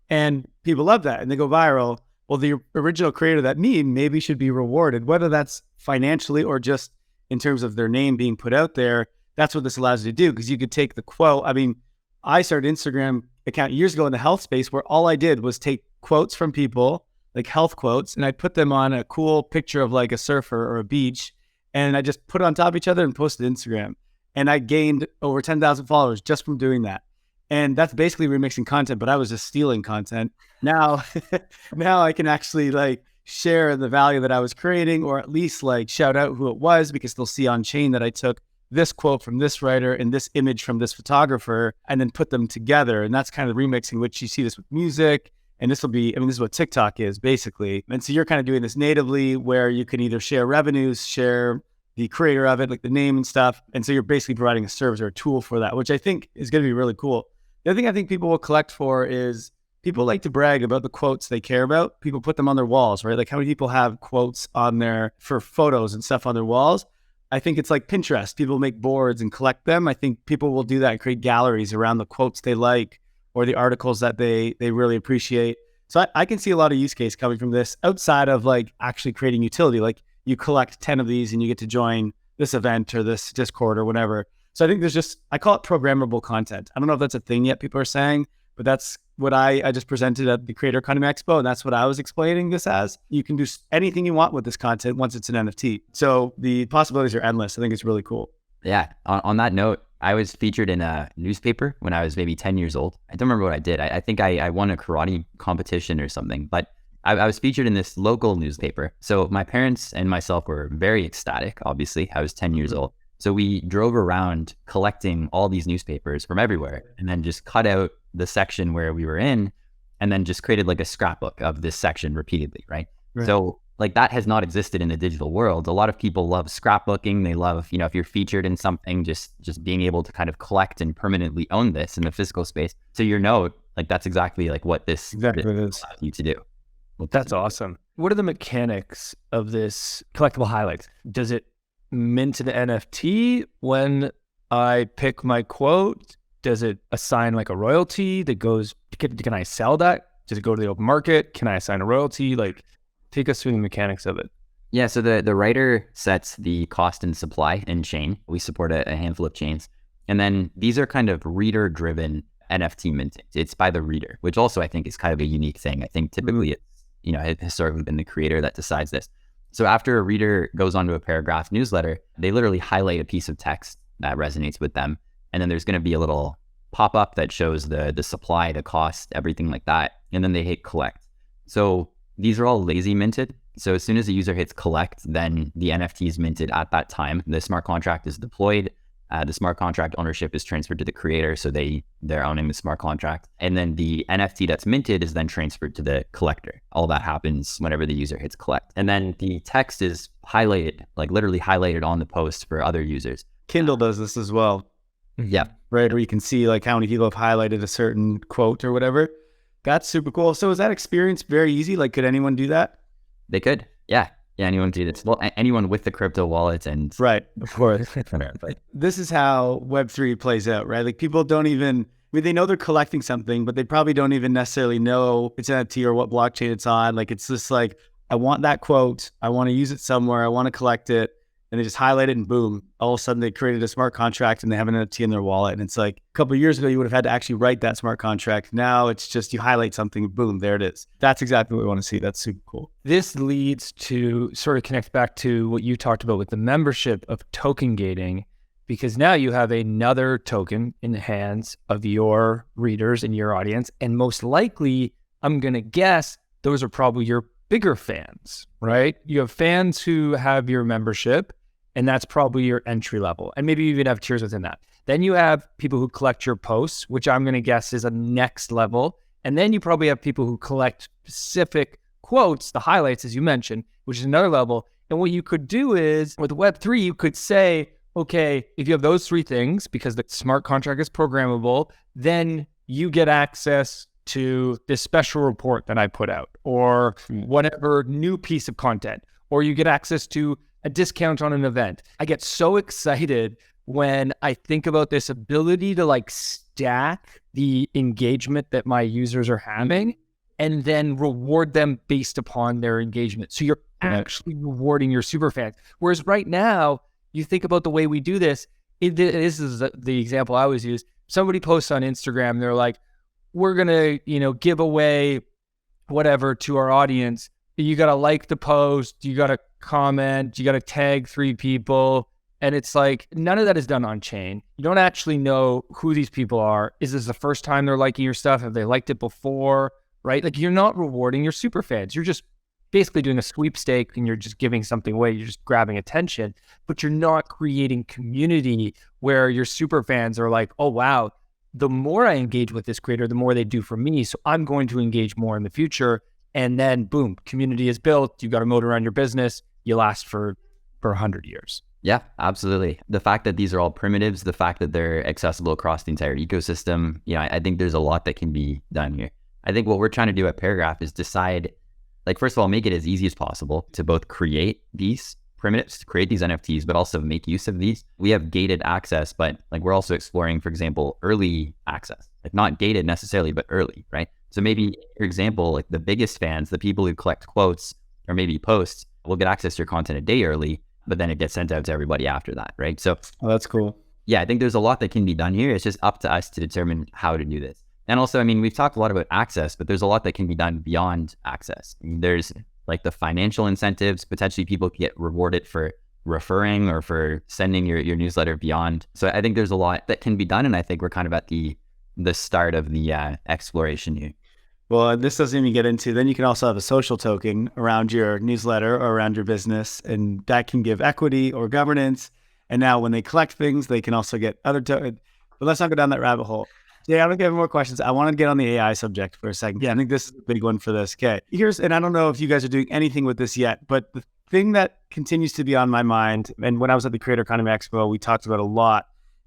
And people love that and they go viral. Well, the original creator of that meme maybe should be rewarded, whether that's financially or just in terms of their name being put out there. That's what this allows you to do, because you could take the quote. I mean, I started an Instagram account years ago in the health space where all I did was take quotes from people, like health quotes, and I'd put them on a cool picture of like a surfer or a beach, and I just put it on top of each other and posted Instagram. And I gained over 10,000 followers just from doing that. And that's basically remixing content, but I was just stealing content. Now, now I can actually like share the value that I was creating, or at least like shout out who it was, because they'll see on chain that I took this quote from this writer and this image from this photographer and then put them together. And that's kind of remixing, which you see this with music. And this will be, I mean, this is what TikTok is basically. And so you're kind of doing this natively where you can either share revenues, share the creator of it, like the name and stuff. And so you're basically providing a service or a tool for that, which I think is going to be really cool. The other thing I think people will collect for is people like to brag about the quotes they care about. People put them on their walls, right? Like how many people have quotes on there for photos and stuff on their walls? I think it's like Pinterest. People make boards and collect them. I think people will do that and create galleries around the quotes they like or the articles that they really appreciate. So I can see a lot of use case coming from this outside of like actually creating utility. Like you collect 10 of these and you get to join this event or this Discord or whatever. So I think there's just, I call it programmable content. I don't know if that's a thing yet people are saying, but that's what I just presented at the Creator Economy Expo. And that's what I was explaining this as. You can do anything you want with this content once it's an NFT. So the possibilities are endless. I think it's really cool. Yeah. On that note, I was featured in a newspaper when I was maybe 10 years old. I don't remember what I did. I think I won a karate competition or something, but I was featured in this local newspaper. So my parents and myself were very ecstatic, obviously. I was 10 years old. So we drove around collecting all these newspapers from everywhere and then just cut out the section where we were in and then just created like a scrapbook of this section repeatedly, right? So like that has not existed in the digital world. A lot of people love scrapbooking. They love, if you're featured in something, just being able to kind of collect and permanently own this in the physical space. So your note, like that's exactly like what this allows you to do. That's awesome. What are the mechanics of this collectible highlights? Does it mint an NFT when I pick my quote? Does it assign like a royalty that goes, can I sell that? Does it go to the open market? Can I assign a royalty? Like take us through the mechanics of it. Yeah, so the writer sets the cost and supply in chain. We support a handful of chains. And then these are kind of reader-driven NFT minting. It's by the reader, which also I think is kind of a unique thing. I think typically it's historically been the creator that decides this. So after a reader goes onto a paragraph newsletter, they literally highlight a piece of text that resonates with them. And then there's going to be a little pop-up that shows the supply, the cost, everything like that. And then they hit collect. So these are all lazy minted. So as soon as the user hits collect, then the NFT is minted at that time. The smart contract is deployed. The smart contract ownership is transferred to the creator. So they're owning the smart contract. And then the NFT that's minted is then transferred to the collector. All that happens whenever the user hits collect. And then the text is highlighted, like literally highlighted on the post for other users. Kindle does this as well. Yeah. Right. Or you can see like how many people have highlighted a certain quote or whatever. That's super cool. So is that experience very easy? Like, could anyone do that? They could. Yeah. Yeah. Anyone do this. Well, anyone with the crypto wallet and. Right. Of course. This is how Web3 plays out, right? Like people don't even, they know they're collecting something, but they probably don't even necessarily know it's NFT or what blockchain it's on. Like, it's just like, I want that quote. I want to use it somewhere. I want to collect it. And they just highlight it and boom, all of a sudden they created a smart contract and they have an NFT in their wallet. And it's like a couple of years ago, you would have had to actually write that smart contract. Now it's just you highlight something, boom, there it is. That's exactly what we want to see. That's super cool. This leads to sort of connect back to what you talked about with the membership of token gating, because now you have another token in the hands of your readers and your audience. And most likely, I'm going to guess those are probably your bigger fans, right? You have fans who have your membership, and that's probably your entry level. And maybe you even have tiers within that. Then you have people who collect your posts, which I'm going to guess is a next level. And then you probably have people who collect specific quotes, the highlights, as you mentioned, which is another level. And what you could do is with Web3, you could say, okay, if you have those three things, because the smart contract is programmable, then you get access to this special report that I put out, or whatever new piece of content, or you get access to a discount on an event. I get so excited when I think about this ability to like stack the engagement that my users are having and then reward them based upon their engagement. So you're actually rewarding your super fans. Whereas right now, you think about the way we do this, this is the example I always use. Somebody posts on Instagram, they're like, we're going to, give away whatever to our audience. You got to like the post, you got to comment, you got to tag 3 people. And it's like, none of that is done on chain. You don't actually know who these people are. Is this the first time they're liking your stuff? Have they liked it before? Right? Like, you're not rewarding your super fans. You're just basically doing a sweepstake and you're just giving something away. You're just grabbing attention, but you're not creating community where your super fans are like, oh, wow, the more I engage with this creator, the more they do for me. So I'm going to engage more in the future. And then boom, community is built. You got a moat around your business. You last for 100 years. Yeah, absolutely. The fact that these are all primitives, the fact that they're accessible across the entire ecosystem, I think there's a lot that can be done here. I think what we're trying to do at Paragraph is decide, like, first of all, make it as easy as possible to both create these primitives, to create these NFTs, but also make use of these. We have gated access, but like we're also exploring, for example, early access, like not gated necessarily, but early, right? So maybe, for example, like the biggest fans, the people who collect quotes or maybe posts, will get access to your content a day early, but then it gets sent out to everybody after that, right? So that's cool. Yeah, I think there's a lot that can be done here. It's just up to us to determine how to do this. And also, we've talked a lot about access, but there's a lot that can be done beyond access. There's like the financial incentives. Potentially people can get rewarded for referring or for sending your newsletter beyond. So I think there's a lot that can be done. And I think we're kind of at the start of the exploration here. Well, this doesn't even get into, then you can also have a social token around your newsletter or around your business, and that can give equity or governance. And now when they collect things, they can also get other tokens. But let's not go down that rabbit hole. Yeah, I don't have more questions. I want to get on the AI subject for a second. Yeah, I think this is a big one for this. Okay, and I don't know if you guys are doing anything with this yet, but the thing that continues to be on my mind, and when I was at the Creator Economy Expo, we talked about a lot,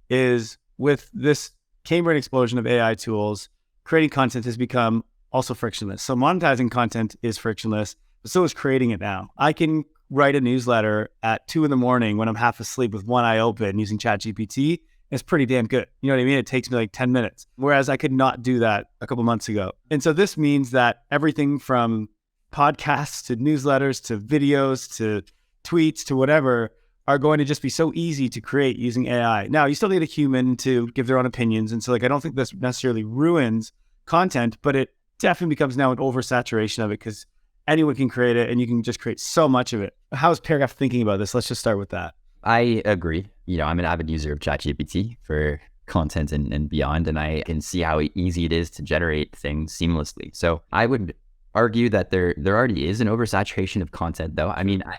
is with this Cambrian explosion of AI tools, creating content has become also frictionless. So monetizing content is frictionless, but so is creating it now. I can write a newsletter at 2 a.m. when I'm half asleep with one eye open using ChatGPT. It's pretty damn good. You know what I mean? It takes me like 10 minutes, whereas I could not do that a couple months ago. And so this means that everything from podcasts to newsletters to videos to tweets to whatever are going to just be so easy to create using AI. Now, you still need a human to give their own opinions. And so like, I don't think this necessarily ruins content, but it definitely becomes now an oversaturation of it because anyone can create it and you can just create so much of it. How is Paragraph thinking about this? Let's just start with that. I agree. I'm an avid user of ChatGPT for content and beyond, and I can see how easy it is to generate things seamlessly. So I would argue that there already is an oversaturation of content, though.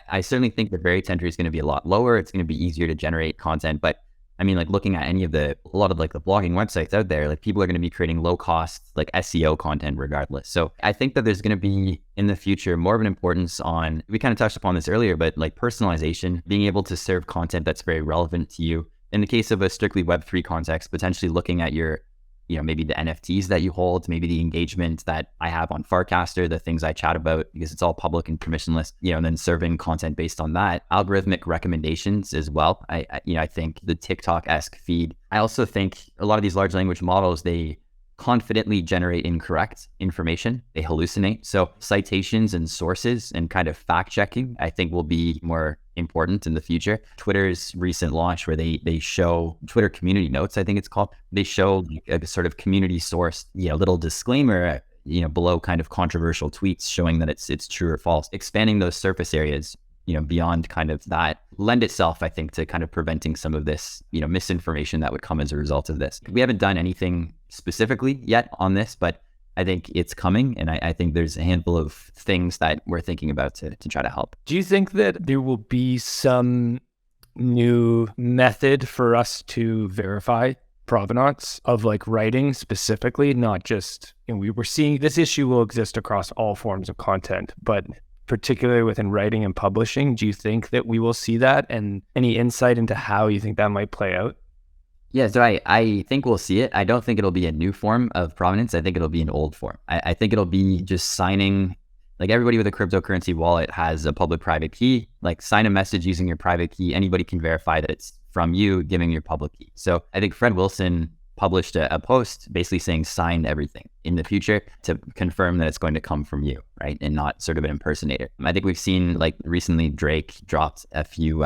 I certainly think the barrier to entry is going to be a lot lower. It's going to be easier to generate content, but like looking at a lot of like the blogging websites out there, like people are going to be creating low cost, like SEO content regardless. So I think that there's going to be in the future more of an importance on, we kind of touched upon this earlier, but like personalization, being able to serve content that's very relevant to you. In the case of a strictly Web3 context, potentially looking at your, maybe the NFTs that you hold, maybe the engagement that I have on Farcaster, the things I chat about, because it's all public and permissionless, and then serving content based on that. Algorithmic recommendations as well. I think the TikTok-esque feed. I also think a lot of these large language models, they confidently generate incorrect information. They hallucinate. So citations and sources and kind of fact checking, I think will be more important in the future. Twitter's recent launch where they show Twitter community notes, I think it's called. They show a sort of community source, little disclaimer, below kind of controversial tweets showing that it's true or false. Expanding those surface areas beyond kind of that lend itself, I think, to kind of preventing some of this, misinformation that would come as a result of this. We haven't done anything specifically yet on this, but I think it's coming. And I think there's a handful of things that we're thinking about to try to help. Do you think that there will be some new method for us to verify provenance of like writing specifically, not just, we were seeing this issue will exist across all forms of content, but particularly within writing and publishing, do you think that we will see that? And any insight into how you think that might play out? Yeah, so I think we'll see it. I don't think it'll be a new form of provenance. I think it'll be an old form. I think it'll be just signing, like everybody with a cryptocurrency wallet has a public-private key, like sign a message using your private key. Anybody can verify that it's from you giving your public key. So I think Fred Wilson published a post basically saying sign everything in the future to confirm that it's going to come from you, right? And not sort of an impersonator. I think we've seen like recently Drake dropped a few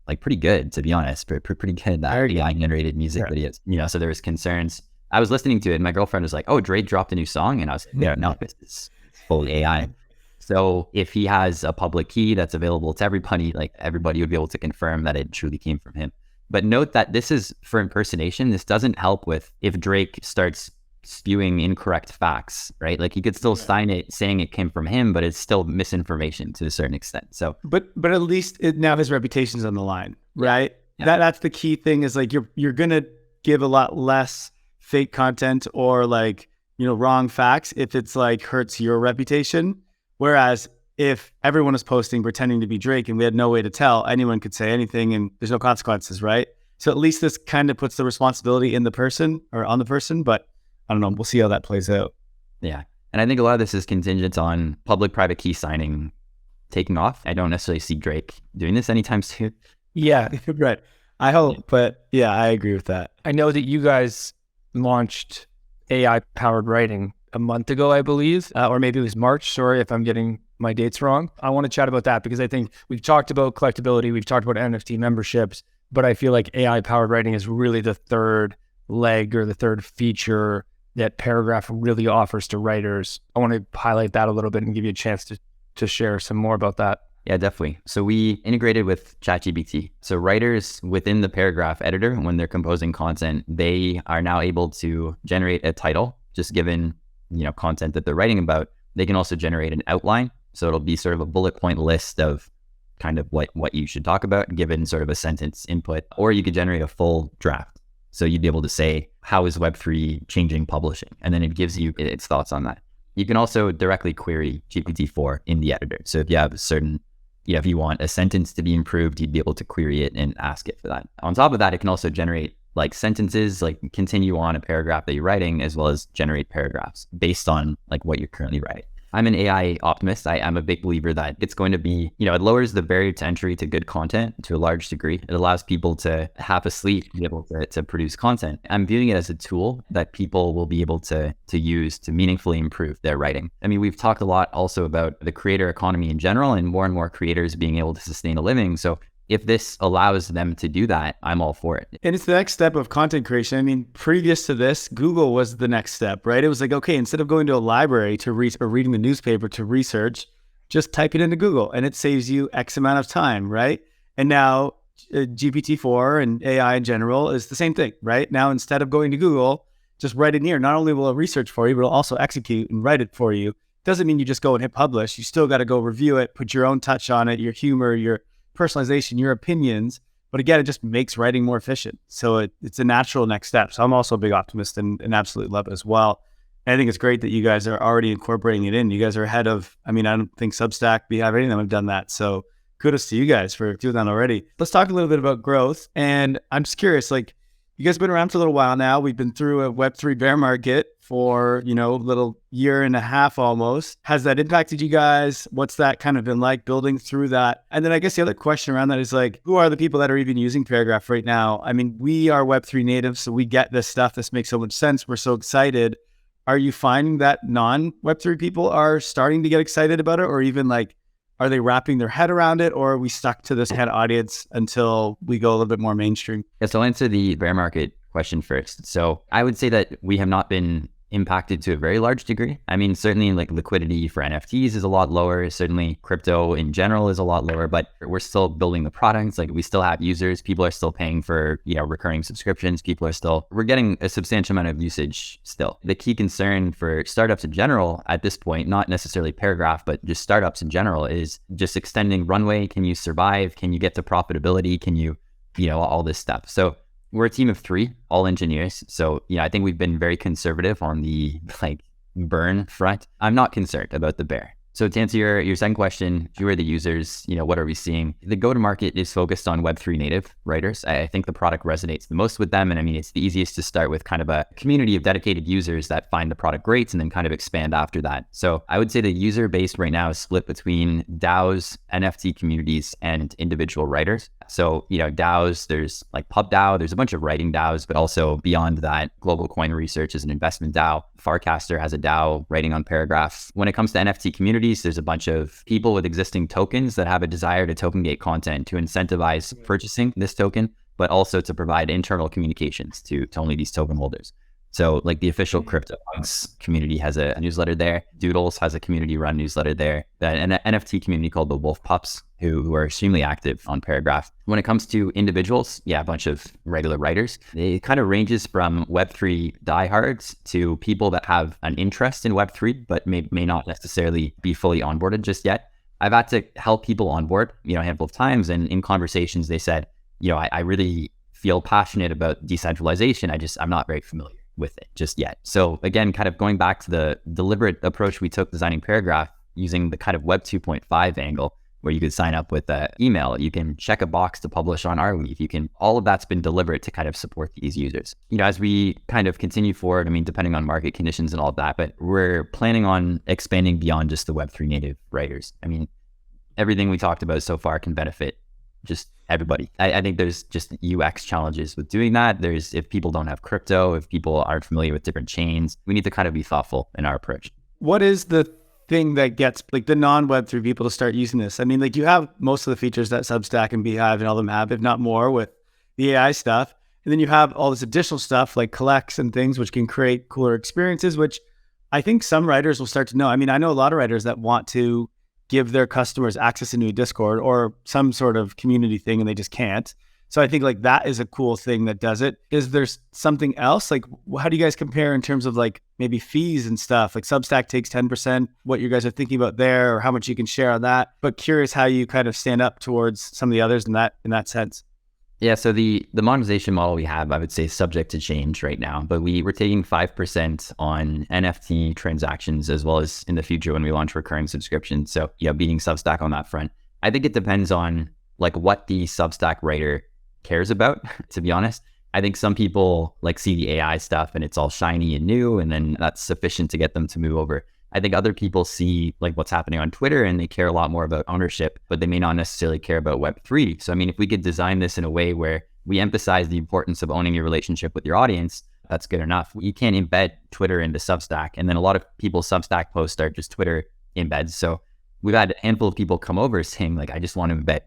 like pretty good, to be honest, pretty good AI generated music videos. So there was concerns. I was listening to it and my girlfriend was like, "Oh, Drake dropped a new song." And I was like, no, this is fully AI. So if he has a public key that's available to everybody, like everybody would be able to confirm that it truly came from him. But note that this is for impersonation. This doesn't help with if Drake starts spewing incorrect facts, right? Like he could still sign it saying it came from him, but it's still misinformation to a certain extent. So, but at least now his reputation's on the line, right? Yeah. That's the key thing is like you're gonna give a lot less fake content or like wrong facts if it's like hurts your reputation. Whereas if everyone is posting pretending to be Drake and we had no way to tell, anyone could say anything and there's no consequences, right? So at least this kind of puts the responsibility in the person or on the person, but I don't know, we'll see how that plays out. Yeah. And I think a lot of this is contingent on public-private key signing taking off. I don't necessarily see Drake doing this anytime soon. Yeah, right. I hope, but yeah, I agree with that. I know that you guys launched AI-powered writing a month ago, I believe, or maybe it was March. Sorry if I'm getting my dates wrong. I want to chat about that because I think we've talked about collectability, we've talked about NFT memberships, but I feel like AI-powered writing is really the third leg or the third feature that Paragraph really offers to writers. I want to highlight that a little bit and give you a chance to share some more about that. Yeah, definitely. So we integrated with ChatGPT. So writers within the Paragraph editor, when they're composing content, they are now able to generate a title, just given content that they're writing about. They can also generate an outline. So it'll be sort of a bullet point list of kind of what you should talk about, given sort of a sentence input, or you could generate a full draft. So you'd be able to say, how is Web3 changing publishing? And then it gives you its thoughts on that. You can also directly query GPT-4 in the editor. So if you have a certain, if you want a sentence to be improved, you'd be able to query it and ask it for that. On top of that, it can also generate like sentences, like continue on a paragraph that you're writing, as well as generate paragraphs based on like what you're currently writing. I'm an AI optimist. I'm a big believer that it's going to be, it lowers the barrier to entry to good content to a large degree. It allows people to half asleep be able to produce content. I'm viewing it as a tool that people will be able to use to meaningfully improve their writing. I mean, we've talked a lot also about the creator economy in general and more creators being able to sustain a living. So if this allows them to do that, I'm all for it. And it's the next step of content creation. I mean, previous to this, Google was the next step, right? It was like, okay, instead of going to a library to read or reading the newspaper to research, just type it into Google and it saves you X amount of time, right? And now GPT-4 and AI in general is the same thing, right? Now, instead of going to Google, just write it here. Not only will it research for you, but it'll also execute and write it for you. Doesn't mean you just go and hit publish. You still got to go review it, put your own touch on it, your humor, your personalization, your opinions, but again, it just makes writing more efficient. So it's a natural next step. So I'm also a big optimist and absolutely love it as well. And I think it's great that you guys are already incorporating it in. You guys are ahead of, I don't think Substack, Beehive, any of them have done that. So kudos to you guys for doing that already. Let's talk a little bit about growth. And I'm just curious, like you guys have been around for a little while now. We've been through a Web3 bear market for, a little year and a half almost. Has that impacted you guys? What's that kind of been like building through that? And then I guess the other question around that is like, who are the people that are even using Paragraph right now? I mean, we are Web3 natives, so we get this stuff. This makes so much sense. We're so excited. Are you finding that non-Web3 people are starting to get excited about it? Or even like, are they wrapping their head around it? Or are we stuck to this head audience until we go a little bit more mainstream? Yeah, so I'll answer the bear market question first. So I would say that we have not been impacted to a very large degree. I mean, certainly like liquidity for NFTs is a lot lower. Certainly crypto in general is a lot lower, but we're still building the products. Like we still have users. People are still paying for, recurring subscriptions. We're getting a substantial amount of usage still. The key concern for startups in general at this point, not necessarily Paragraph, but just startups in general, is just extending runway. Can you survive? Can you get to profitability? Can you, all this stuff. So we're a team of 3, all engineers. So, I think we've been very conservative on the burn front. I'm not concerned about the bear. So to answer your second question, who are the users? What are we seeing? The go-to-market is focused on Web3 native writers. I think the product resonates the most with them. And I mean, it's the easiest to start with kind of a community of dedicated users that find the product great and then kind of expand after that. So I would say the user base right now is split between DAOs, NFT communities, and individual writers. So, DAOs, there's like PubDAO, there's a bunch of writing DAOs, but also beyond that, Global Coin Research is an investment DAO. Farcaster has a DAO writing on Paragraph. When it comes to NFT communities, there's a bunch of people with existing tokens that have a desire to token gate content to incentivize purchasing this token, but also to provide internal communications to only these token holders. So like the official CryptoPunks community has a newsletter there. Doodles has a community run newsletter there. An NFT community called the Wolf Pups who are extremely active on Paragraph. When it comes to individuals, a bunch of regular writers. It kind of ranges from Web3 diehards to people that have an interest in Web3, but may not necessarily be fully onboarded just yet. I've had to help people onboard, a handful of times. And in conversations, they said, I really feel passionate about decentralization. I'm not very familiar with it just yet. So again, kind of going back to the deliberate approach we took designing Paragraph, using the kind of Web 2.5 angle, where you could sign up with an email, you can check a box to publish on Arweave, all of that's been deliberate to kind of support these users. As we kind of continue forward, depending on market conditions and all of that, but we're planning on expanding beyond just the Web3 native writers. Everything we talked about so far can benefit just everybody. I think there's just UX challenges with doing that. If people don't have crypto, if people aren't familiar with different chains, we need to kind of be thoughtful in our approach. What is the thing that gets like the non-Web3 people to start using this? You have most of the features that Substack and Beehive and all them have, if not more, with the AI stuff. And then you have all this additional stuff like collects and things, which can create cooler experiences, which I think some writers will start to know. I know a lot of writers that want to give their customers access into a Discord or some sort of community thing, and they just can't. So I think that is a cool thing that does it. Is there something else? How do you guys compare in terms of maybe fees and stuff? Substack takes 10%, what you guys are thinking about there, or how much you can share on that. But curious how you kind of stand up towards some of the others in that sense. Yeah, so the monetization model we have, I would say, is subject to change right now, but we're taking 5% on NFT transactions, as well as in the future when we launch recurring subscriptions. So, beating Substack on that front. I think it depends on what the Substack writer cares about, to be honest. I think some people see the AI stuff and it's all shiny and new, and then that's sufficient to get them to move over. I think other people see what's happening on Twitter and they care a lot more about ownership, but they may not necessarily care about Web3. So, if we could design this in a way where we emphasize the importance of owning your relationship with your audience, that's good enough. You can't embed Twitter into Substack. And then a lot of people's Substack posts are just Twitter embeds. So we've had a handful of people come over saying I just want to embed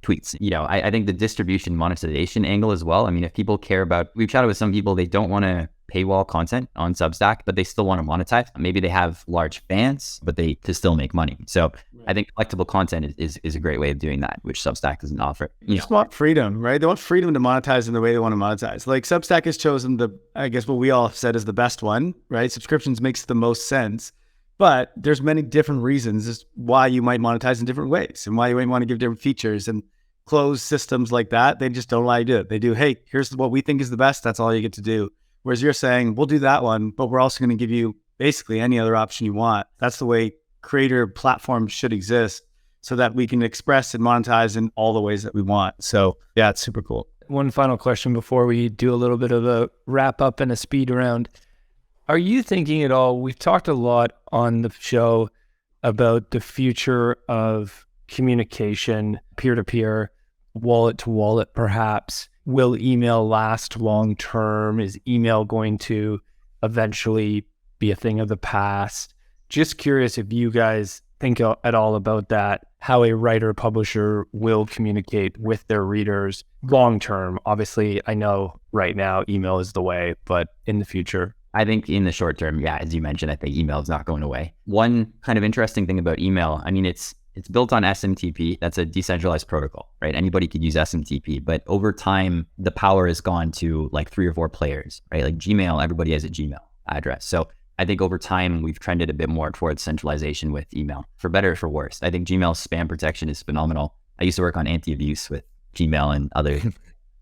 tweets. I think the distribution monetization angle as well. If people care about, we've chatted with some people, they don't want to paywall content on Substack, but they still want to monetize. Maybe they have large fans, but they to still make money. So I think collectible content is a great way of doing that, which Substack doesn't offer. You just want freedom, right? They want freedom to monetize in the way they want to monetize. Substack has chosen what we all have said is the best one, right? Subscriptions makes the most sense. But there's many different reasons as why you might monetize in different ways and why you might want to give different features. And closed systems like that, they just don't allow you to do it. They do, hey, here's what we think is the best. That's all you get to do. Whereas you're saying, we'll do that one, but we're also going to give you basically any other option you want. That's the way creator platforms should exist so that we can express and monetize in all the ways that we want. So yeah, it's super cool. One final question before we do a little bit of a wrap up and a speed round. Are you thinking at all, we've talked a lot on the show about the future of communication, peer-to-peer, wallet-to-wallet perhaps. Will email last long-term? Is email going to eventually be a thing of the past? Just curious if you guys think at all about that, how a writer-publisher will communicate with their readers long-term. Obviously, I know right now email is the way, but in the future. I think in the short term, yeah, as you mentioned, I think email is not going away. One kind of interesting thing about email, I mean, it's built on SMTP. That's a decentralized protocol, right? Anybody could use SMTP, but over time, the power has gone to like 3 or 4 players, right? Like Gmail, everybody has a Gmail address. So I think over time, we've trended a bit more towards centralization with email, for better or for worse. I think Gmail's spam protection is phenomenal. I used to work on anti-abuse with Gmail and other,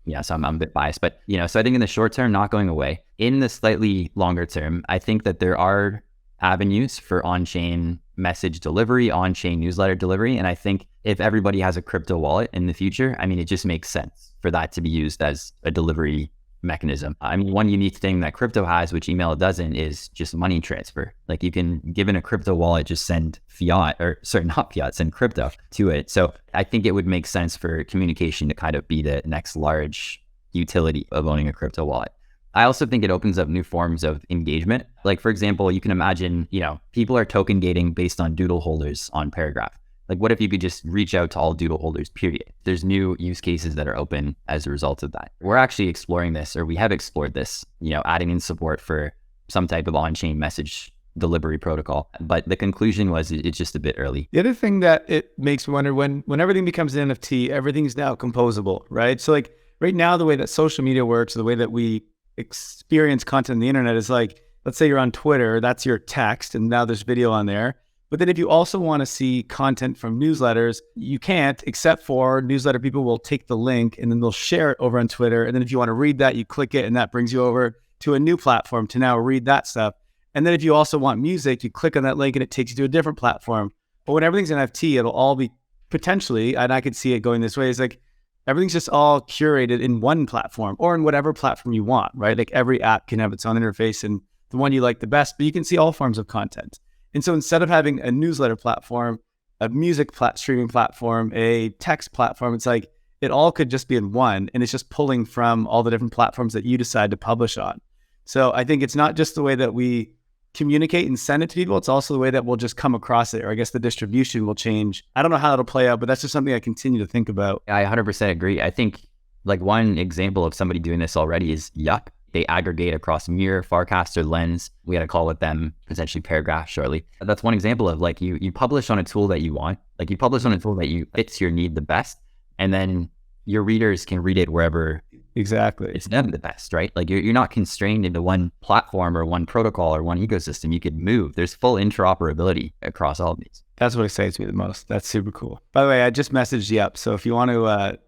yeah, so I'm a bit biased, but so I think in the short term, not going away. In the slightly longer term, I think that there are avenues for on-chain message delivery, on-chain newsletter delivery. And I think if everybody has a crypto wallet in the future, I mean, it just makes sense for that to be used as a delivery mechanism. I mean, one unique thing that crypto has, which email doesn't, is just money transfer. Like you can, given a crypto wallet, just send fiat, or sorry, not fiat, send crypto to it. So I think it would make sense for communication to kind of be the next large utility of owning a crypto wallet. I also think it opens up new forms of engagement. Like, for example, you can imagine, people are token gating based on doodle holders on Paragraph. Like, what if you could just reach out to all doodle holders, period? There's new use cases that are open as a result of that. We're actually exploring this, or we have explored this, adding in support for some type of on-chain message delivery protocol. But the conclusion was it's just a bit early. The other thing that it makes me wonder, when everything becomes an NFT, everything's now composable, right? So like right now, the way that social media works, the way that we experience content on the internet is like, let's say you're on Twitter, that's your text, and now there's video on there. But then if you also want to see content from newsletters, you can't, except for newsletter people will take the link and then they'll share it over on Twitter. And then if you want to read that, you click it and that brings you over to a new platform to now read that stuff. And then if you also want music, you click on that link and it takes you to a different platform. But when everything's an NFT, it'll all be potentially, and I could see it going this way, is like everything's just all curated in one platform or in whatever platform you want, right? Like every app can have its own interface and the one you like the best, but you can see all forms of content. And so instead of having a newsletter platform, a music streaming platform, a text platform, it's like it all could just be in one, and it's just pulling from all the different platforms that you decide to publish on. So I think it's not just the way that we communicate and send it to people, it's also the way that we'll just come across it, or I guess the distribution will change. I don't know how it'll play out, but that's just something I continue to think about. I 100% agree. I think like one example of somebody doing this already is Yup. They aggregate across Mirror, Farcaster, Lens. We had a call with them, potentially Paragraph shortly. That's one example of like you publish on a tool that you want, like you publish on a tool that fits your need the best, and then your readers can read it wherever exactly it's them the best, right? Like you're not constrained into one platform or one protocol or one ecosystem. You could move. There's full interoperability across all of these. That's what excites me the most. That's super cool. By the way, I just messaged Yup, so if you want to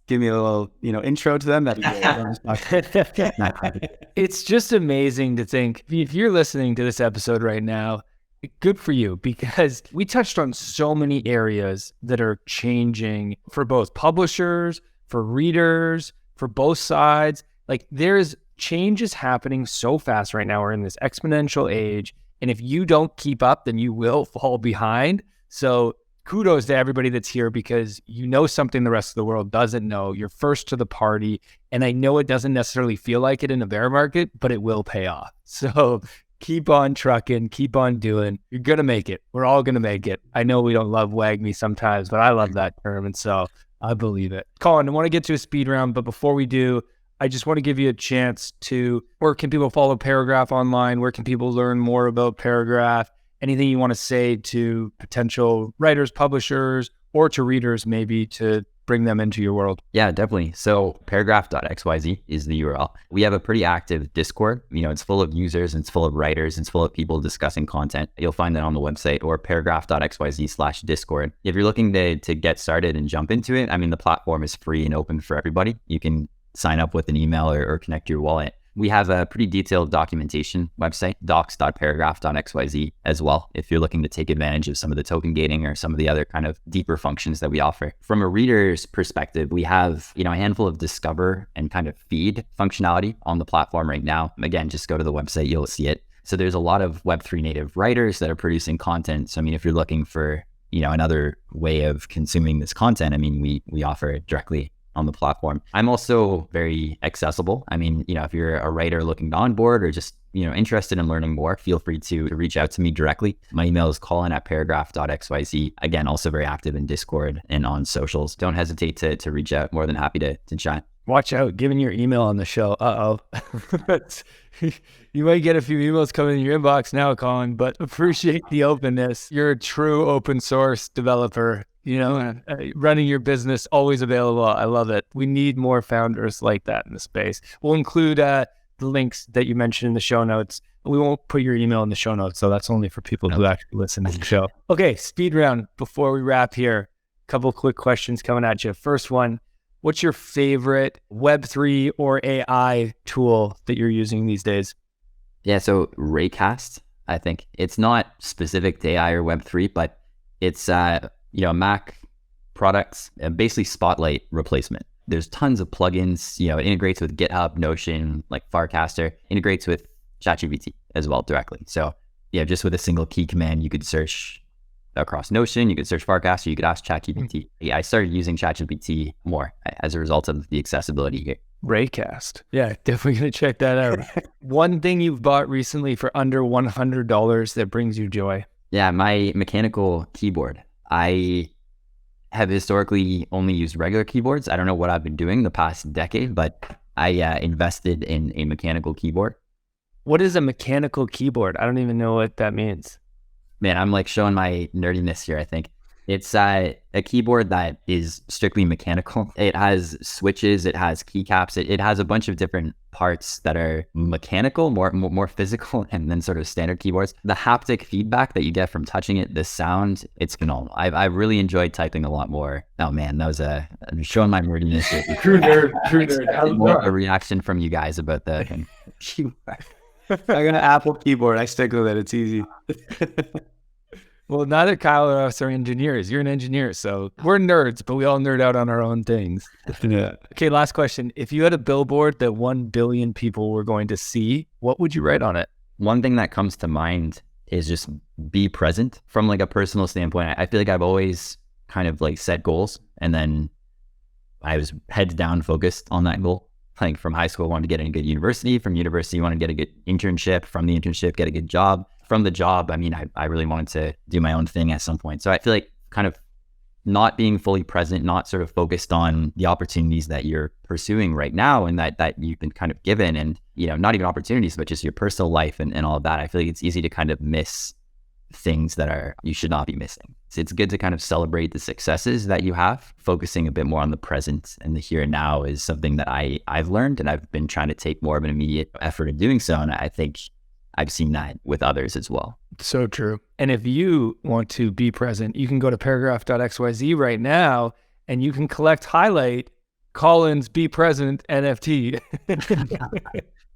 give me a little, intro to them, that'd be great. It's just amazing to think, if you're listening to this episode right now, good for you, because we touched on so many areas that are changing for both publishers, for readers, for both sides. Like there's changes happening so fast right now. We're in this exponential age. And if you don't keep up, then you will fall behind. So kudos to everybody that's here, because you know something the rest of the world doesn't know. You're first to the party. And I know it doesn't necessarily feel like it in a bear market, but it will pay off. So keep on trucking, keep on doing. You're going to make it. We're all going to make it. I know we don't love wag me sometimes, but I love that term. And so I believe it. Colin, I want to get to a speed round, but before we do, I just want to give you a chance to, where can people follow Paragraph online? Where can people learn more about Paragraph? Anything you want to say to potential writers, publishers, or to readers maybe to bring them into your world? Yeah, definitely. So paragraph.xyz is the URL. We have a pretty active Discord. It's full of users, and it's full of writers, and it's full of people discussing content. You'll find that on the website, or paragraph.xyz/Discord. If you're looking to get started and jump into it, I mean, the platform is free and open for everybody. You can sign up with an email or connect your wallet. We have a pretty detailed documentation website, docs.paragraph.xyz as well, if you're looking to take advantage of some of the token gating or some of the other kind of deeper functions that we offer. From a reader's perspective, we have, a handful of discover and kind of feed functionality on the platform right now. Again, just go to the website, you'll see it. So there's a lot of Web3 native writers that are producing content. So, if you're looking for, another way of consuming this content, we offer it directly on the platform. I'm also very accessible. If you're a writer looking to onboard or just, interested in learning more, feel free to reach out to me directly. My email is colin@paragraph.xyz. Again, also very active in Discord and on socials. Don't hesitate to reach out. More than happy to chat. Watch out, giving your email on the show. You might get a few emails coming in your inbox now, Colin, but appreciate the openness. You're a true open source developer, running your business, always available. I love it. We need more founders like that in the space. We'll include the links that you mentioned in the show notes. We won't put your email in the show notes, so that's only for people who actually listen to the show. Okay, speed round before we wrap here. Couple quick questions coming at you. First one, what's your favorite Web3 or AI tool that you're using these days? Yeah, so Raycast, I think. It's not specific to AI or Web3, but it's Mac products, basically Spotlight replacement. There's tons of plugins, it integrates with GitHub, Notion, like Farcaster, integrates with ChatGPT as well directly. So just with a single key command, you could search across Notion, you could search Farcaster, you could ask ChatGPT. I started using ChatGPT more as a result of the accessibility here. Raycast. Yeah, definitely going to check that out. One thing you've bought recently for under $100 that brings you joy? Yeah, my mechanical keyboard. I have historically only used regular keyboards. I don't know what I've been doing the past decade, but I invested in a mechanical keyboard. What is a mechanical keyboard? I don't even know what that means. Man, I'm like showing my nerdiness here, I think. It's a keyboard that is strictly mechanical. It has switches, it has keycaps, it has a bunch of different parts that are mechanical, more physical, and then sort of standard keyboards. The haptic feedback that you get from touching it, the sound, it's phenomenal. I've really enjoyed typing a lot more. Oh man, that was I'm showing my nerdiness. True nerd. More a reaction from you guys about the keyboard. I got an Apple keyboard. I stick with it. It's easy. Well, neither Kyle or us are engineers. You're an engineer, so we're nerds, but we all nerd out on our own things. Yeah. Okay, last question. If you had a billboard that 1 billion people were going to see, what would you write on it? One thing that comes to mind is just be present from like a personal standpoint. I feel like I've always kind of like set goals and then I was heads down focused on that goal. Like from high school, I wanted to get in a good university. From university, I wanted to get a good internship. From the internship, get a good job. From the job, I really wanted to do my own thing at some point. So I feel like kind of not being fully present, not sort of focused on the opportunities that you're pursuing right now and that you've been kind of given and, not even opportunities, but just your personal life and all of that. I feel like it's easy to kind of miss things that you should not be missing. So it's good to kind of celebrate the successes that you have. Focusing a bit more on the present and the here and now is something that I've learned and I've been trying to take more of an immediate effort in doing so. And I think I've seen that with others as well. So true. And if you want to be present, you can go to paragraph.xyz right now and you can highlight Colin's Be Present NFT.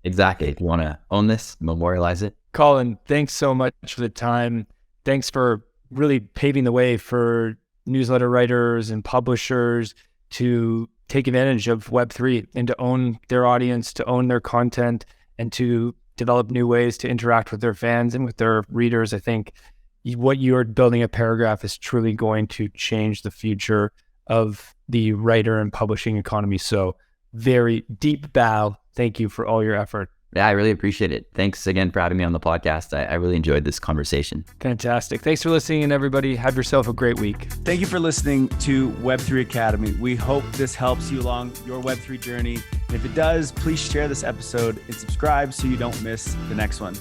Exactly. If you want to own this, memorialize it. Colin, thanks so much for the time. Thanks for really paving the way for newsletter writers and publishers to take advantage of Web3 and to own their audience, to own their content, and to develop new ways to interact with their fans and with their readers. I think what you're building at Paragraph is truly going to change the future of the writer and publishing economy. So very deep bow. Thank you for all your effort. Yeah, I really appreciate it. Thanks again for having me on the podcast. I really enjoyed this conversation. Fantastic. Thanks for listening, and everybody, have yourself a great week. Thank you for listening to Web3 Academy. We hope this helps you along your Web3 journey. And if it does, please share this episode and subscribe so you don't miss the next one.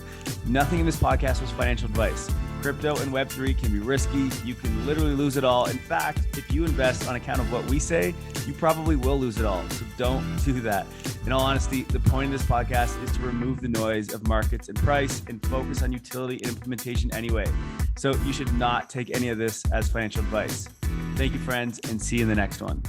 Nothing in this podcast was financial advice. Crypto and Web3 can be risky. You can literally lose it all. In fact, if you invest on account of what we say, you probably will lose it all. So don't do that. In all honesty, the point of this podcast is to remove the noise of markets and price and focus on utility and implementation anyway. So you should not take any of this as financial advice. Thank you, friends, and see you in the next one.